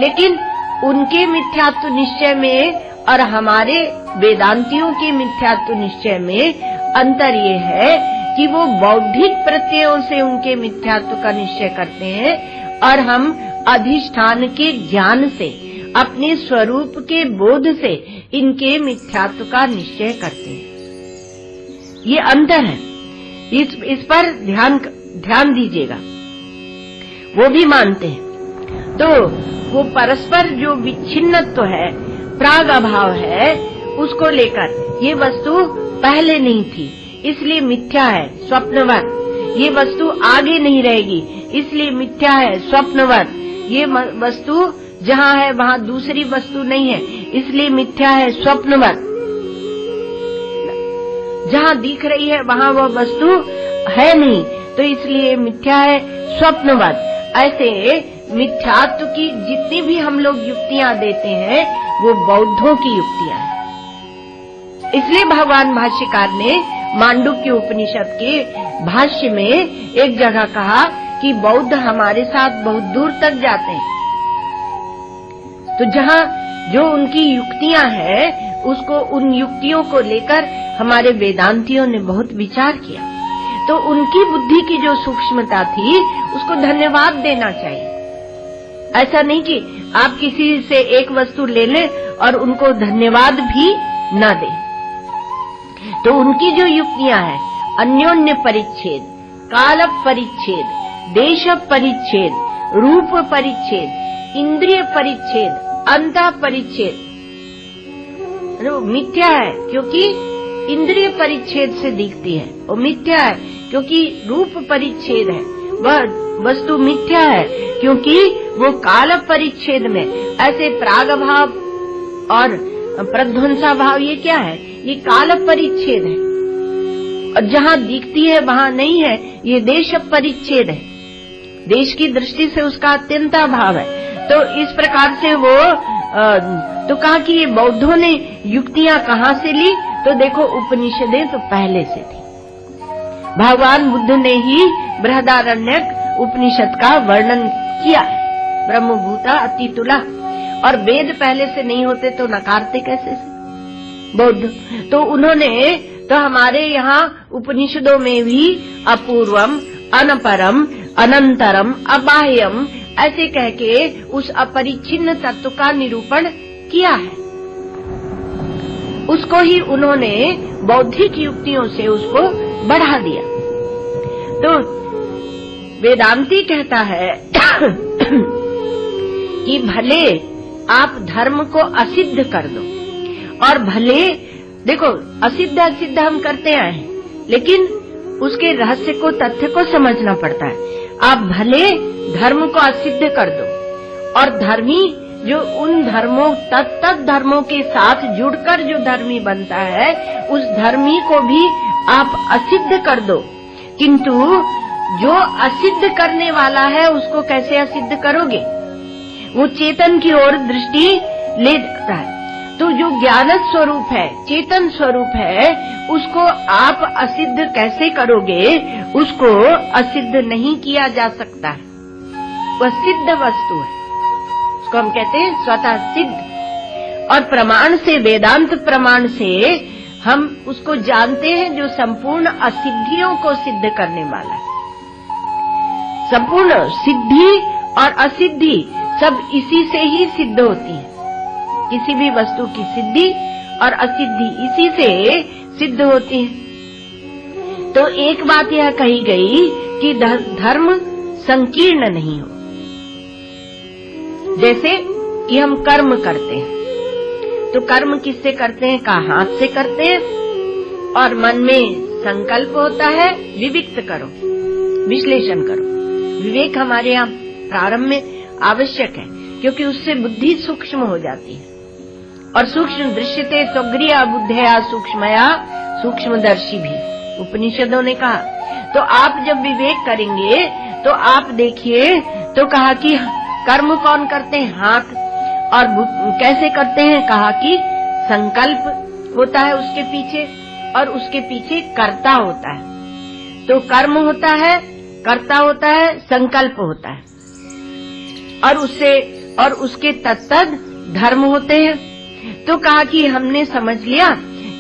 लेकिन उनके मिथ्यात्व निश्चय में और हमारे वेदांतियों के मिथ्यात्व निश्चय में अंतर ये है कि वो बौद्धिक प्रत्ययों से उनके मिथ्यात्व का निश्चय करते हैं, और हम अधिष्ठान के ज्ञान से, अपने स्वरूप के बोध से इनके मिथ्यात्व का निश्चय करते हैं। ये अंतर है, इस पर ध्यान दीजिएगा। वो भी मानते हैं। तो वो परस्पर जो विच्छिन्नत्व है, प्राग अभाव है, उसको लेकर ये वस्तु पहले नहीं थी इसलिए मिथ्या है, स्वप्नवत। ये वस्तु आगे नहीं रहेगी इसलिए मिथ्या है, स्वप्नवत। ये वस्तु जहाँ है वहाँ दूसरी वस्तु नहीं है इसलिए मिथ्या है, स्वप्नवत। जहाँ दिख रही है वहाँ वह वस्तु है नहीं तो इसलिए मिथ्या है, स्वप्नवत। ऐसे मिथ्यात्व की जितनी भी हम लोग युक्तियाँ देते हैं वो बौद्धों की युक्तियाँ हैं। इसलिए भगवान भाष्यकार ने मांडुक्य उपनिषद के भाष्य में एक जगह कहा कि बौद्ध हमारे साथ बहुत दूर तक जाते हैं। तो जहाँ जो उनकी युक्तियाँ हैं उसको, उन युक्तियों को लेकर हमारे वेदांतियों ने बहुत विचार किया। तो उनकी बुद्धि की जो सूक्ष्मता थी उसको धन्यवाद देना चाहिए। ऐसा नहीं कि आप किसी से एक वस्तु ले लें और उनको धन्यवाद भी न दें। तो उनकी जो युक्तियाँ हैं, अन्योन्य परिच्छेद, काल परिच्छेद, देश परिच्छेद, रूप परिच्छेद, इंद्रिय परिच्छेद, अंत परिच्छेद, मिथ्या है क्योंकि इंद्रिय परिच्छेद से दिखती है, वो मिथ्या है क्योंकि रूप परिच्छेद है, वह वस्तु मिथ्या है क्योंकि वो काल परिच्छेद में। ऐसे प्राग भाव और प्रध्वंसा भाव ये क्या है? ये काल परिच्छेद है। और जहाँ दिखती है वहाँ नहीं है, ये देश परिच्छेद है। देश की दृष्टि से उसका अत्यंत अभाव है। तो इस प्रकार से वो तो कहा कि ये बौद्धों ने युक्तियाँ कहाँ से ली? तो देखो उपनिषदें तो पहले से थी। भगवान बुद्ध ने ही बृहदारण्यक उपनिषद का वर्णन किया है, ब्रह्मभूता अतितुला। और वेद पहले से नहीं होते तो नकारते कैसे से बौद्ध? तो उन्होंने तो हमारे यहाँ उपनिषदों में भी अपूर्वम, अनपरम, अनंतरम, अबाह्यम ऐसे कह के उस अपरिच्छिन्न तत्व का निरूपण किया है। उसको ही उन्होंने बौद्धिक युक्तियों से उसको बढ़ा दिया। तो वेदांती कहता है कि भले आप धर्म को असिद्ध कर दो, और भले देखो असिद्ध असिद्ध हम करते आए हैं, लेकिन उसके रहस्य को, तथ्य को समझना पड़ता है। आप भले धर्म को असिद्ध कर दो, और धर्मी जो उन धर्मों तत्त धर्मों के साथ जुड़कर जो धर्मी बनता है उस धर्मी को भी आप असिद्ध कर दो। किंतु जो असिद्ध करने वाला है उसको कैसे असिद्ध करोगे? वो चेतन की ओर दृष्टि ले जाता है। तो जो ज्ञान स्वरूप है, चेतन स्वरूप है, उसको आप असिद्ध कैसे करोगे? उसको असिद्ध नहीं किया जा सकता है, वह सिद्ध वस्तु है। उसको हम कहते हैं स्वतः सिद्ध। और प्रमाण से, वेदांत प्रमाण से हम उसको जानते हैं जो संपूर्ण असिद्धियों को सिद्ध करने वाला है। संपूर्ण सिद्धि और असिद्धि सब इसी से ही सिद्ध होती है। किसी भी वस्तु की सिद्धि और असिद्धि इसी से सिद्ध होती है। तो एक बात यह कही गई कि धर्म संकीर्ण नहीं हो। जैसे कि हम कर्म करते हैं, तो कर्म किससे करते हैं? का हाथ से करते हैं, और मन में संकल्प होता है, विविक्त करो, विश्लेषण करो। विवेक हमारे यहाँ प्रारंभ में आवश्यक है, क्योंकि उससे बुद्धि सूक्ष्म हो जाती है। और सूक्ष्म दृश्यते स्वगृह बुद्धया सूक्ष्मया सूक्ष्मदर्शी भी उपनिषदों ने कहा। तो आप जब विवेक करेंगे तो आप देखिए, तो कहा कि कर्म कौन करते हैं? हाथ। और कैसे करते हैं? कहा कि संकल्प होता है उसके पीछे, और उसके पीछे कर्ता होता है। तो कर्म होता है, कर्ता होता है, संकल्प होता है, और उसके तत्तद धर्म होते हैं। तो कहा कि हमने समझ लिया,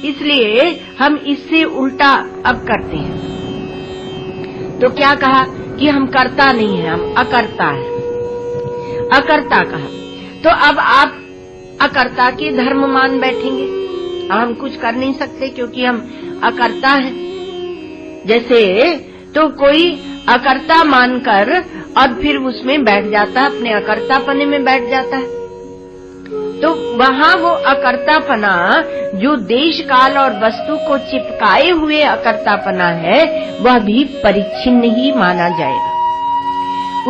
इसलिए हम इससे उल्टा अब करते हैं। तो क्या कहा कि हम कर्ता नहीं है, हम अकर्ता है। अकर्ता कहा। तो अब आप अकर्ता के धर्म मान बैठेंगे। अब हम कुछ कर नहीं सकते क्योंकि हम अकर्ता हैं। जैसे तो कोई अकर्ता मानकर और फिर उसमें बैठ जाता है, अपने अकर्तापने में बैठ जाता है, तो वहाँ वो अकर्तापना जो देश काल और वस्तु को चिपकाए हुए अकर्तापना है, वह भी परिच्छिन्न ही माना जाएगा,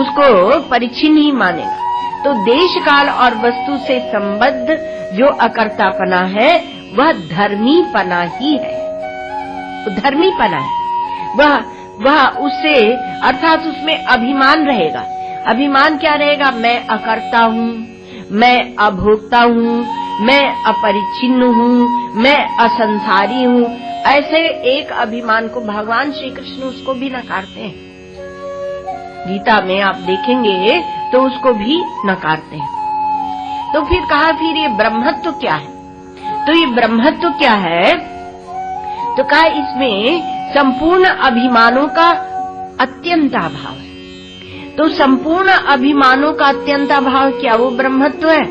उसको परिच्छिन्न ही मानेगा। तो देश काल और वस्तु से संबद्ध जो अकर्तापना है वह धर्मीपना ही है, वो धर्मीपना है। वह उससे अर्थात उसमें अभिमान रहेगा। अभिमान क्या रहेगा? मैं अकर्ता हूँ, मैं अभोक्ता हूँ, मैं अपरिच्छिन्न हूँ, मैं असंसारी हूँ। ऐसे एक अभिमान को भगवान श्री कृष्ण उसको भी नकारते हैं। गीता में आप देखेंगे तो उसको भी नकारते हैं। तो फिर कहा फिर ये ब्रह्मत्व क्या है? तो ये ब्रह्मत्व क्या है? तो कहा इसमें संपूर्ण अभिमानों का अत्यंताभाव है। तो संपूर्ण अभिमानों का अत्यंताभाव क्या वो ब्रह्मत्व है?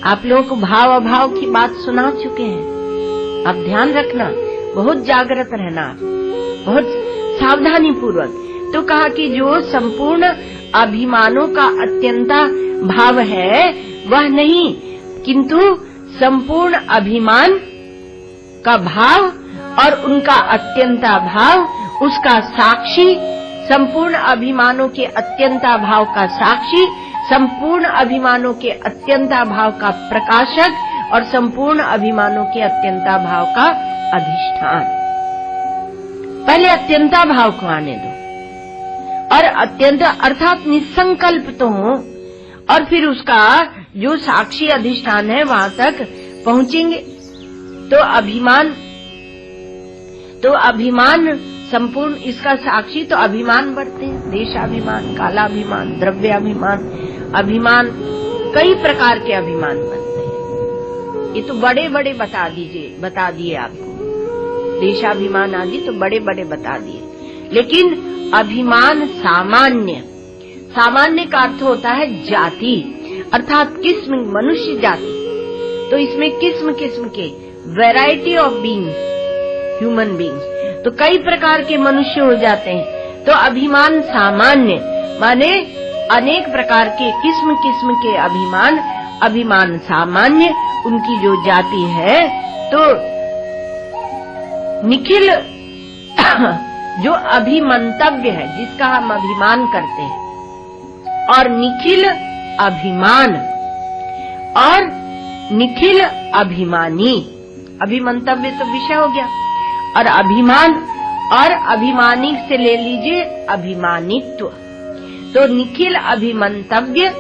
आप लोगों को भाव अभाव की बात सुना चुके हैं। अब ध्यान रखना, बहुत जागृत रहना, बहुत सावधानी पूर्वक। तो कहा कि जो संपूर्ण अभिमानों का अत्यंता भाव है वह नहीं, किंतु संपूर्ण अभिमान का भाव और उनका अत्यंता भाव, उसका साक्षी, संपूर्ण अभिमानों के अत्यंता भाव का साक्षी, संपूर्ण अभिमानों के अत्यंता भाव का प्रकाशक और संपूर्ण अभिमानों के अत्यंता भाव का अधिष्ठान। पहले अत्यंता भाव को आने दो, और अत्यंत अर्थात निसंकल्प तो हो, और फिर उसका जो साक्षी अधिष्ठान है वहां तक पहुंचेंगे। तो अभिमान संपूर्ण इसका साक्षी, तो अभिमान बढ़ते हैं, देशाभिमान, कालाभिमान, द्रव्याभिमान, अभिमान, कई प्रकार के अभिमान बनते हैं। ये तो बड़े बड़े बता दिए आपको, देशाभिमान आदि तो बड़े बड़े बता दिए। लेकिन अभिमान सामान्य, सामान्य का अर्थ होता है जाति, अर्थात किस्म, मनुष्य जाति। तो इसमें किस्म किस्म के variety of beings, human beings, तो कई प्रकार के मनुष्य हो जाते हैं। तो अभिमान सामान्य माने अनेक प्रकार के किस्म किस्म के अभिमान, अभिमान सामान्य उनकी जो जाति है। तो निखिल जो अभिमंतव्य है, जिसका हम अभिमान करते हैं, और निखिल अभिमान और निखिल अभिमानी, अभिमंतव्य तो विषय हो गया, और अभिमान और अभिमानी से ले लीजिए अभिमानित्व। तो निखिल अभिमंतव्य,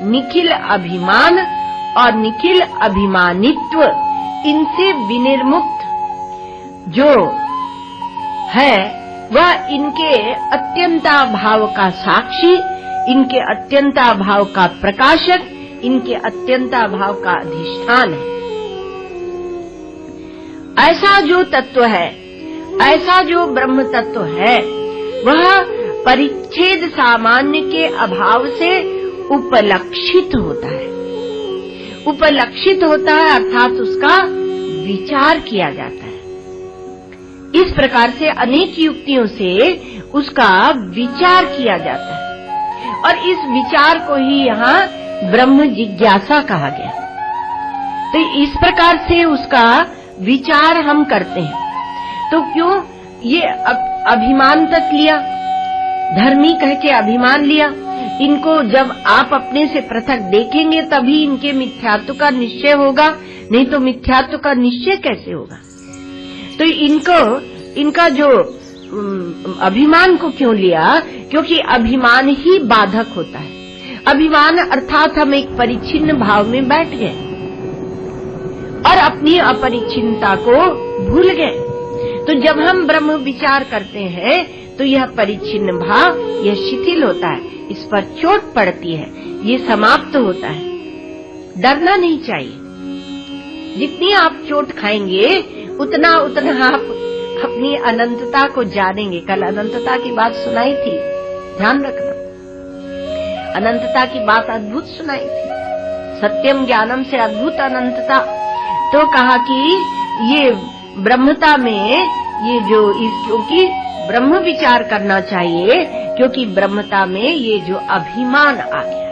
निखिल अभिमान और निखिल अभिमानित्व, इनसे विनिर्मुक्त जो है वह इनके अत्यंता भाव का साक्षी, इनके अत्यंता भाव का प्रकाशक, इनके अत्यंता भाव का अधिष्ठान है। ऐसा जो तत्व है, ऐसा जो ब्रह्म तत्व है, वह परिच्छेद सामान्य के अभाव से उपलक्षित होता है। उपलक्षित होता है अर्थात उसका विचार किया जाता है। इस प्रकार से अनेक युक्तियों से उसका विचार किया जाता है, और इस विचार को ही यहाँ ब्रह्म जिज्ञासा कहा गया। तो इस प्रकार से उसका विचार हम करते हैं। तो क्यों ये अभिमान तक लिया, धर्मी कह के अभिमान लिया। इनको जब आप अपने से पृथक देखेंगे तभी इनके मिथ्यात्व का निश्चय होगा, नहीं तो मिथ्यात्व का निश्चय कैसे होगा। तो इनका जो अभिमान को क्यों लिया? क्योंकि अभिमान ही बाधक होता है। अभिमान अर्थात हम एक परिच्छिन्न भाव में बैठ गए और अपनी अपरिच्छिन्नता को भूल गए। तो जब हम ब्रह्म विचार करते हैं तो यह परिच्छिन्न भाव यह शिथिल होता है, इस पर चोट पड़ती है, ये समाप्त होता है। डरना नहीं चाहिए। जितनी आप चोट खाएंगे उतना आप अपनी अनंतता को जानेंगे। कल अनंतता की बात सुनाई थी, ध्यान रखना, अनंतता की बात अद्भुत सुनाई थी। सत्यम ज्ञानम से अद्भुत अनंतता। तो कहा कि ये ब्रह्मता में ये जो क्योंकि ब्रह्म विचार करना चाहिए, क्योंकि ब्रह्मता में ये जो अभिमान आ गया।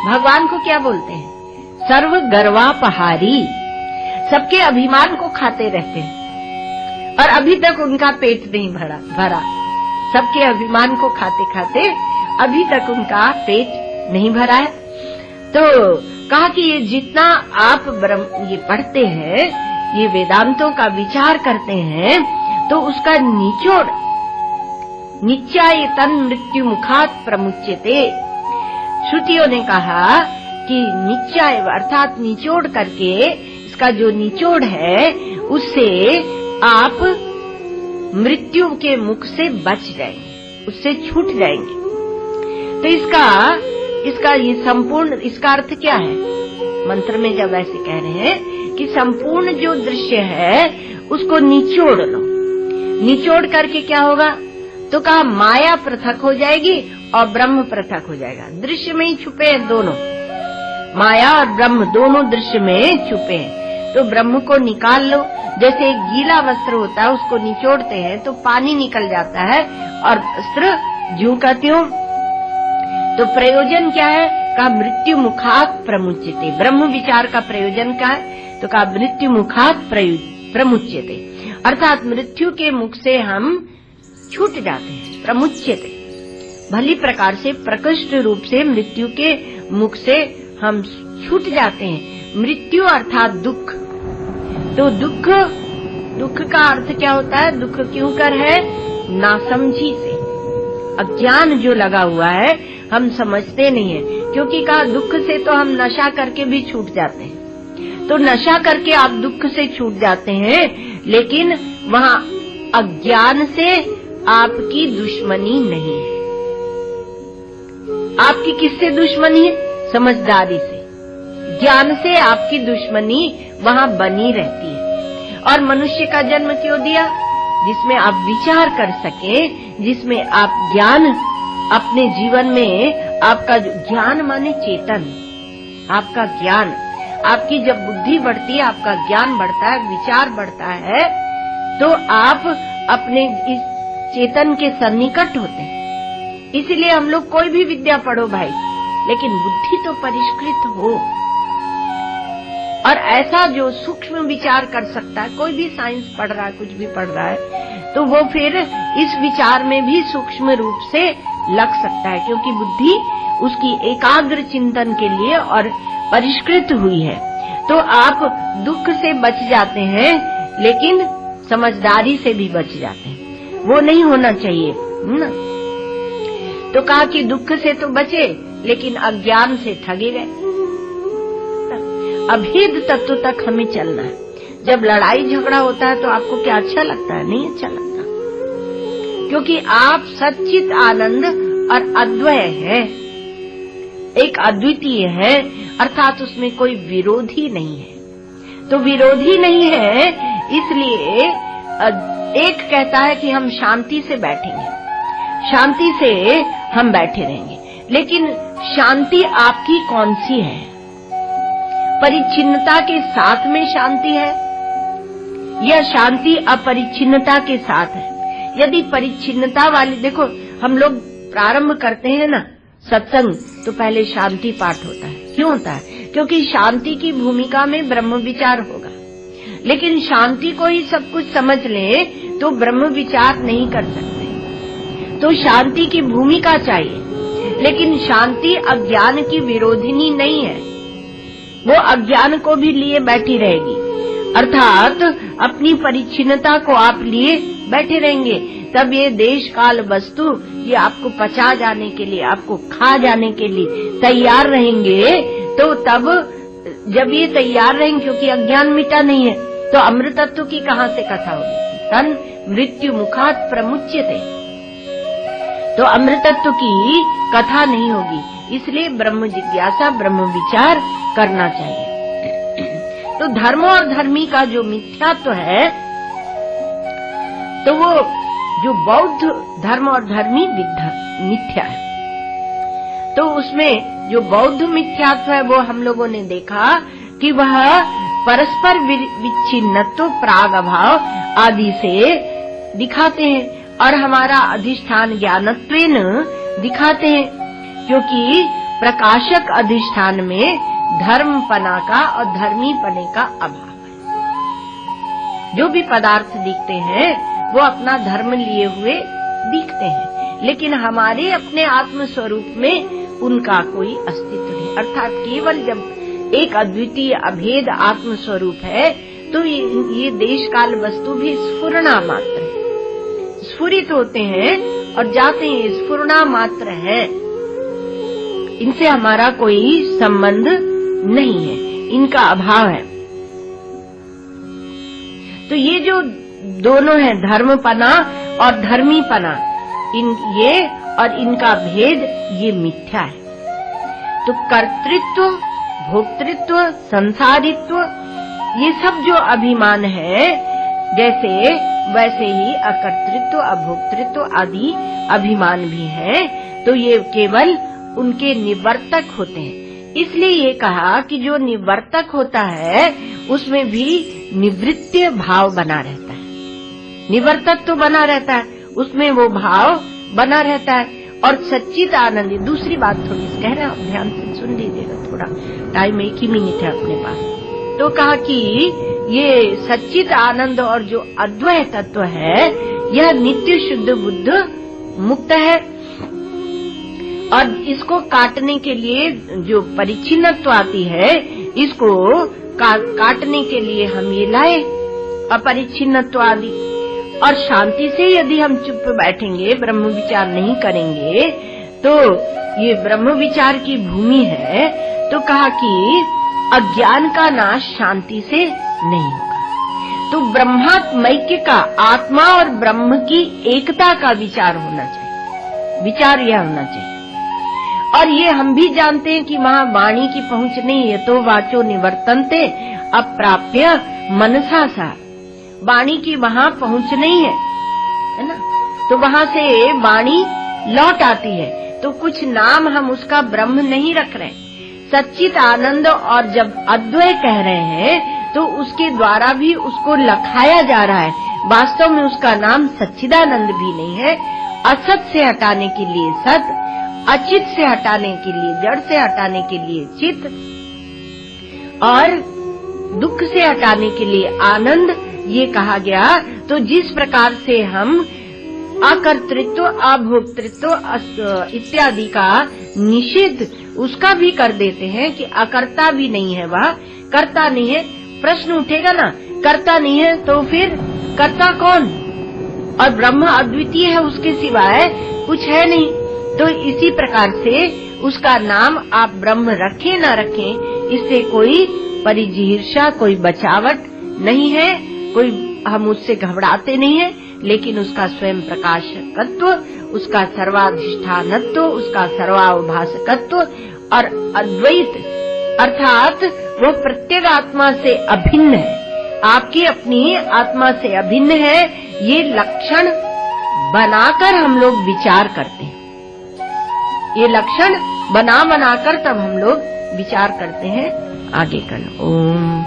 भगवान को क्या बोलते हैं? सर्व गर्वापहारी, सबके अभिमान को खाते रहते हैं और अभी तक उनका पेट नहीं भरा। सबके अभिमान को खाते खाते अभी तक उनका पेट नहीं भरा है। तो कहा कि ये जितना आप ये पढ़ते हैं, ये वेदांतों का विचार करते हैं, तो उसका निचोड़ नित्यायतन मृत्यु मुखात प्रमुच्यते। श्रुतियों ने कहा कि नित्याय अर्थात निचोड़ करके, इसका जो निचोड़ है उससे आप मृत्यु के मुख से बच जाएंगे, उससे छूट जाएंगे। तो इसका ये संपूर्ण, इसका अर्थ क्या है? मंत्र में जब ऐसे कह रहे हैं कि संपूर्ण जो दृश्य है उसको निचोड़ लो। निचोड़ करके क्या होगा? तो कहा माया पृथक हो जाएगी और ब्रह्म पृथक हो जाएगा। दृश्य में ही छुपे हैं दोनों, माया और ब्रह्म दोनों दृश्य में छुपे हैं। तो ब्रह्म को निकाल लो। जैसे एक गीला वस्त्र होता है, उसको निचोड़ते हैं तो पानी निकल जाता है और वस्त्र ज्यों का त्यों। तो प्रयोजन क्या है? कहा मृत्यु मुखात प्रमुच्यते। ब्रह्म विचार का प्रयोजन क्या है? तो कहा मृत्यु मुखात प्रमुच्यते, अर्थात मृत्यु के मुख से हम छूट जाते हैं। प्रमुच्यते भली प्रकार से प्रकृष्ट रूप से मृत्यु के मुख से हम छूट जाते हैं। मृत्यु अर्थात दुख। तो दुख का अर्थ क्या होता है? दुख क्यों कर है? नासमझी से, अज्ञान जो लगा हुआ है, हम समझते नहीं है। क्योंकि कहा दुख से तो हम नशा करके भी छूट जाते हैं। तो नशा करके आप दुख से छूट जाते हैं, लेकिन वहाँ अज्ञान से आपकी दुश्मनी नहीं है। आपकी किससे दुश्मनी है? समझदारी से, ज्ञान से आपकी दुश्मनी वहाँ बनी रहती है। और मनुष्य का जन्म क्यों दिया? जिसमें आप विचार कर सकें, जिसमें आप ज्ञान अपने जीवन में, आपका ज्ञान माने चेतन, आपका ज्ञान, आपकी जब बुद्धि बढ़ती है, आपका ज्ञान बढ़ता है, विचार बढ़ता है, तो आप अपने इस चेतन के सन्निकट होते हैं। इसलिए हम लोग कोई भी विद्या पढ़ो भाई, लेकिन बुद्धि तो परिष्कृत हो। और ऐसा जो सूक्ष्म विचार कर सकता है, कोई भी साइंस पढ़ रहा है, कुछ भी पढ़ रहा है, तो वो फिर इस विचार में भी सूक्ष्म रूप से लग सकता है, क्योंकि बुद्धि उसकी एकाग्र चिंतन के लिए और परिष्कृत हुई है। तो आप दुख से बच जाते हैं, लेकिन समझदारी से भी बच जाते हैं। वो नहीं होना चाहिए ना। तो कहा कि दुख से तो बचे, लेकिन अज्ञान से ठगे गए। अभेद तत्व तक हमें चलना है। जब लड़ाई झगड़ा होता है तो आपको क्या अच्छा लगता है? नहीं अच्छा लगता, क्योंकि आप सच्चित आनंद और अद्वय है, एक अद्वितीय है, अर्थात उसमें कोई विरोधी नहीं है। तो विरोधी नहीं है, इसलिए एक कहता है कि हम शांति से बैठेंगे, शांति से हम बैठे रहेंगे, लेकिन शांति आपकी कौन सी है? परिच्छिन्नता के साथ में शांति है या शांति अपरिच्छिन्नता के साथ है? यदि परिच्छिन्नता वाली, देखो हम लोग प्रारंभ करते हैं ना सत्संग, तो पहले शांति पाठ होता है। क्यों होता है? क्योंकि शांति की भूमिका में ब्रह्म विचार होगा। लेकिन शांति को ही सब कुछ समझ ले तो ब्रह्म विचार नहीं कर सकते। तो शांति की भूमिका चाहिए, लेकिन शांति अज्ञान की विरोधिनी नहीं है। वो अज्ञान को भी लिए बैठी रहेगी, अर्थात अपनी परिच्छिन्नता को आप लिए बैठे रहेंगे। तब ये देश काल वस्तु ये आपको पचा जाने के लिए, आपको खा जाने के लिए तैयार रहेंगे। तो तब जब ये तैयार रहेंगे, क्योंकि अज्ञान मिटा नहीं है, तो अमृतत्व की कहाँ से कथा होगी? तन मृत्यु मुखात प्रमुच्यते। तो अमृतत्व की कथा नहीं होगी। इसलिए ब्रह्म जिज्ञासा, ब्रह्म विचार करना चाहिए। तो धर्म और धर्मी का जो मिथ्यात्व है, तो वो जो बौद्ध धर्म और धर्मी मिथ्या है। तो उसमें जो बौद्ध मिथ्यात्व है वो हम लोगों ने देखा कि वह परस्पर विच्छिन्नत्व, प्राग अभाव आदि से दिखाते हैं और हमारा अधिष्ठान ज्ञानत्वेन दिखाते हैं, क्योंकि प्रकाशक अधिष्ठान में धर्मपना का और धर्मीपने का अभाव है। जो भी पदार्थ दिखते हैं वो अपना धर्म लिए हुए दिखते हैं, लेकिन हमारे अपने आत्म स्वरूप में उनका कोई अस्तित्व नहीं। अर्थात केवल जब एक अद्वितीय अभेद आत्म स्वरूप है तो ये देश काल वस्तु भी स्फुरना मात्र है, स्फुरित होते हैं और जाते हैं, स्फुरना मात्र है। इनसे हमारा कोई संबंध नहीं है, इनका अभाव है। तो ये जो दोनों है, धर्मपना और धर्मीपना, ये और इनका भेद ये मिथ्या है। तो कर्तृत्व, भोक्तृत्व, संसारित्व, ये सब जो अभिमान है, जैसे वैसे ही अकर्तृत्व, अभोक्तृत्व आदि अभिमान भी है, तो ये केवल उनके निवर्तक होते हैं। इसलिए ये कहा कि जो निवर्तक होता है उसमें भी निवृत्ति भाव बना रहता है, निवर्तक तो बना रहता है, उसमें वो भाव बना रहता है। और सच्चित आनंद, दूसरी बात थोड़ी कह रहे हैं, ध्यान से सुन लीजिएगा, थोड़ा टाइम 1 ही मिनट है अपने पास। तो कहा कि ये सच्चित आनंद और जो अद्वैय तत्व है यह नित्य शुद्ध बुद्ध मुक्त है, और इसको काटने के लिए जो परिच्छिन्नत्व आती है, इसको काटने के लिए हम ये लाए अपरिच्छिन्नत्व आदि। और शांति से यदि हम चुप बैठेंगे, ब्रह्म विचार नहीं करेंगे, तो ये ब्रह्म विचार की भूमि है। तो कहा कि अज्ञान का नाश शांति से नहीं होगा। तो ब्रह्मात्मैक्य का, आत्मा और ब्रह्म की एकता का विचार होना चाहिए, विचार यह होना चाहिए। और ये हम भी जानते हैं कि वहाँ वाणी की पहुँच नहीं है, तो वाचो निवर्तन्ते अप्राप्य मनसा सा, वाणी की वहाँ पहुँच नहीं है ना, तो वहाँ से वाणी लौट आती है। तो कुछ नाम हम उसका ब्रह्म नहीं रख रहे, सच्चित आनंद, और जब अद्वय कह रहे हैं तो उसके द्वारा भी उसको लखाया जा रहा है। वास्तव में उसका नाम सच्चिदानंद भी नहीं है। असत से हटाने के लिए सत, अचित से हटाने के लिए, जड़ से हटाने के लिए चित, और दुख से हटाने के लिए आनंद, ये कहा गया। तो जिस प्रकार से हम अकर्तृत्व, अभोक्तृत्व इत्यादि का निषेध उसका भी कर देते हैं कि अकर्ता भी नहीं है, वह कर्ता नहीं है। प्रश्न उठेगा ना, कर्ता नहीं है तो फिर कर्ता कौन? और ब्रह्म अद्वितीय है, उसके सिवाय कुछ है नहीं। तो इसी प्रकार से उसका नाम आप ब्रह्म रखें ना रखें, इससे कोई परिजीर्षा, कोई बचावट नहीं है, कोई हम उससे घबराते नहीं है। लेकिन उसका स्वयं प्रकाशकत्व, उसका सर्वाधिष्ठानत्व, उसका सर्वाभासकत्व और अद्वैत, अर्थात वो प्रत्येक आत्मा से अभिन्न है, आपकी अपनी आत्मा से अभिन्न है। ये लक्षण बनाकर हम लोग विचार करते हैं, ये लक्षण बनाकर तब हम लोग विचार करते हैं। आगे करना। ओम